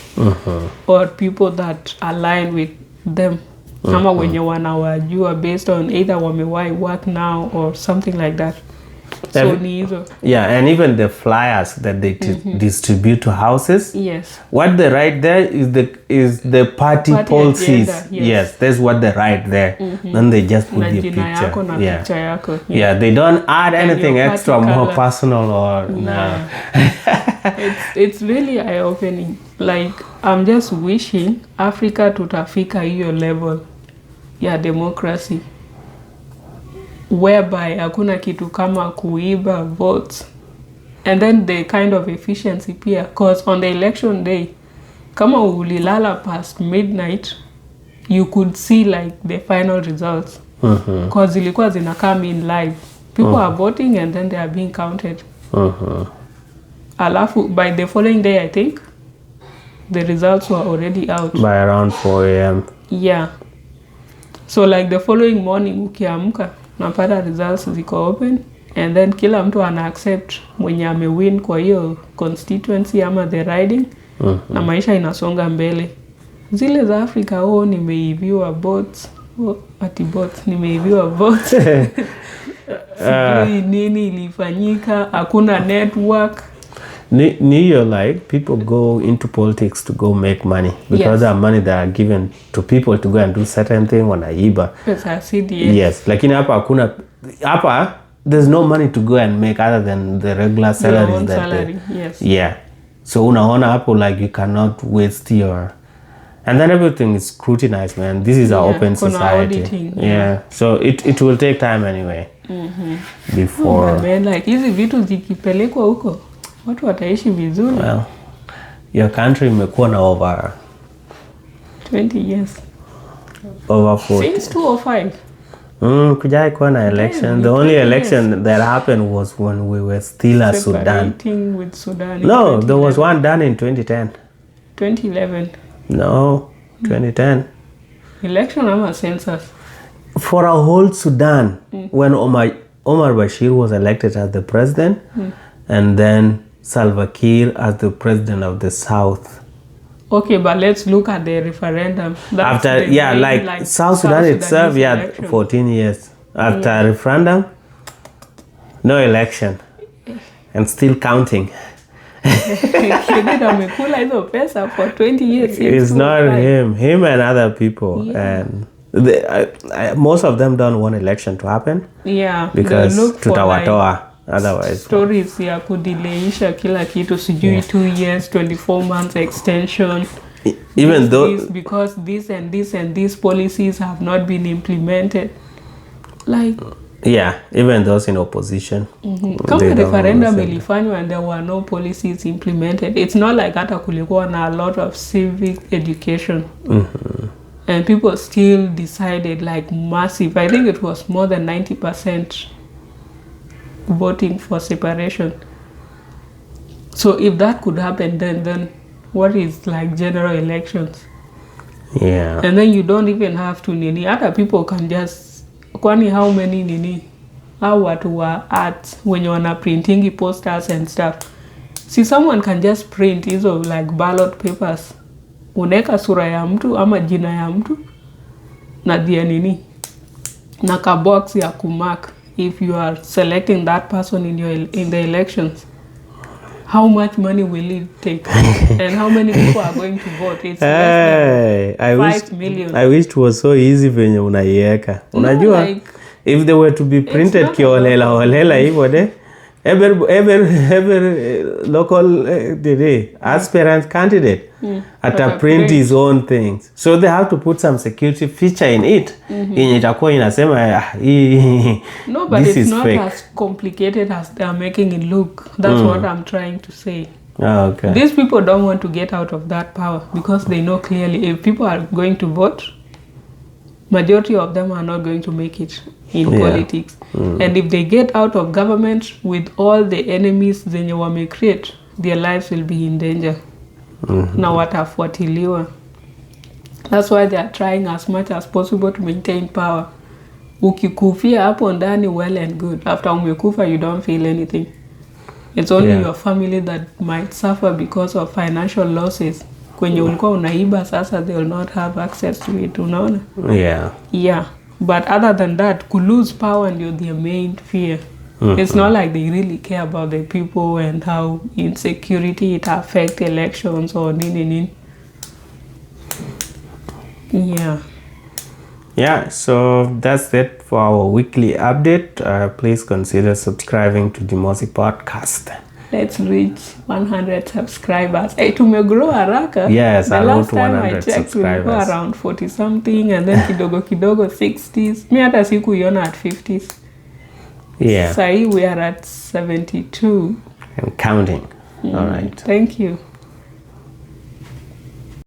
S2: or people that align with them, ama wenye wanawajua based on either wamewai work now or something like that. So
S1: and even the flyers that they distribute to houses.
S2: Yes.
S1: What they write there is the party policies.
S2: Agenda,
S1: yes, that's what they write there. Then they just put the picture.
S2: Picture yako.
S1: Yeah, they don't add anything extra, more personal or
S2: It's really eye-opening. Like, I'm just wishing Africa tutafika hiyo level ya democracy, whereby hakuna kitu kama kuiba votes, and then the kind of efficiency pia, because on the election day kama ulilala past midnight you could see like the final results, because zilikuwa zina come in live, people are voting and then they are being counted. Alafu by the following day I think the results were already out
S1: by around 4 a.m.
S2: Yeah, so like the following morning ukiamka napata results ziko open, and then kila mtu ana accept mwenye amewin kwa hiyo constituency ama the riding, na maisha inasonga mbele. Zile za Afrika, nimeibiwa votes, nimeibiwa votes. Sijui nini ilifanyika, hakuna network.
S1: You're like, people go into politics to go make money because that money that are given to people to go and do certain thing wanaiba. Yes, lakini hapa there's no money to go and make other than the regular salaries so unaona hapo, like you cannot waste your, and then everything is scrutinized, man. This is our open society.
S2: Auditing,
S1: so it will take time anyway before
S2: like hizi vitu zikipelekwa huko watu wataishi vizuri.
S1: Well, your country imekuwa na over
S2: 20 years.
S1: Over 40.
S2: Since 2005.
S1: Kujai kuwa na election. The only election that happened was when we were still a Sudan.
S2: With Sudan.
S1: No, there was one done in 2010.
S2: 2011.
S1: No, 2010.
S2: Election ama census?
S1: For a whole Sudan, when Omar Bashir was elected as the president, and then Salva Kiir as the president of the South.
S2: Okay, but let's look at the referendum. That's
S1: after like South Sudan itself, 14 years after referendum, no election, and still counting.
S2: Amekula hizo pesa for 20 years.
S1: It's not him and other people, and most of them don't want election to happen. Because tutawatoa. Otherwise,
S2: stories ya kudileisha kila kitu, sijui 2 years, 24 months extension,
S1: even though
S2: because this and this and these policies have not been implemented, like
S1: even those in opposition.
S2: Kama referendum ilifanywa and there were no policies implemented, it's not like hata kulikuwa na a lot of civic education, and people still decided like massive, I think it was more than 90% voting for separation. So if that could happen, then what is like general elections?
S1: Yeah.
S2: And then you don't even have to nini. Other people can just, kwani how many nini? How watu wa arts when you wanna printing posters and stuff. See, someone can just print hizo like ballot papers. Uneka sura ya mtu ama jina ya mtu na dia nini. Na ka box ya kumark if you are selecting that person in the elections. How much money will it take? And how many people are going to vote? It's less than 5 million.
S1: I wish it was so easy venye unaiweka. Unajua,
S2: like,
S1: if they were to be printed kiolela hivyo de, every local aspirant candidate ata print his own things. So they have to put some security feature in it. Yenye itakuwa inasema
S2: no, but
S1: this
S2: it's
S1: is
S2: not
S1: fake.
S2: as complicated as they are making it look. That's what I'm trying to say.
S1: Oh, okay.
S2: These people don't want to get out of that power because they know clearly if people are going to vote, majority of them are not going to make it in politics. And if they get out of government with all the enemies zenye wame create, their lives will be in danger. Na watafuatiliwa. That's why they are trying as much as possible to maintain power. Ukikufia hapo ndani, well and good. After umekufa, you don't feel anything. It's only your family that might suffer because of financial losses. Kwenye ulikuwa unaiba sasa, they will not have access to it, unaona? Yeah. But other than that, to lose power and you're their main fear. It's not like they really care about the people and how insecurity it affects elections or nini.
S1: Yeah, so that's it for our weekly update. Please consider subscribing to Jimosi podcast.
S2: Let's reach 100 subscribers. Hey, tumegrow haraka.
S1: Yes,
S2: the last time
S1: 100
S2: I checked, we
S1: subscribers.
S2: were around 40 something and then kidogo 60s. Mi hata sikuiona at 50s.
S1: Yeah.
S2: Sahi we are at 72.
S1: I'm counting. All right.
S2: Thank you.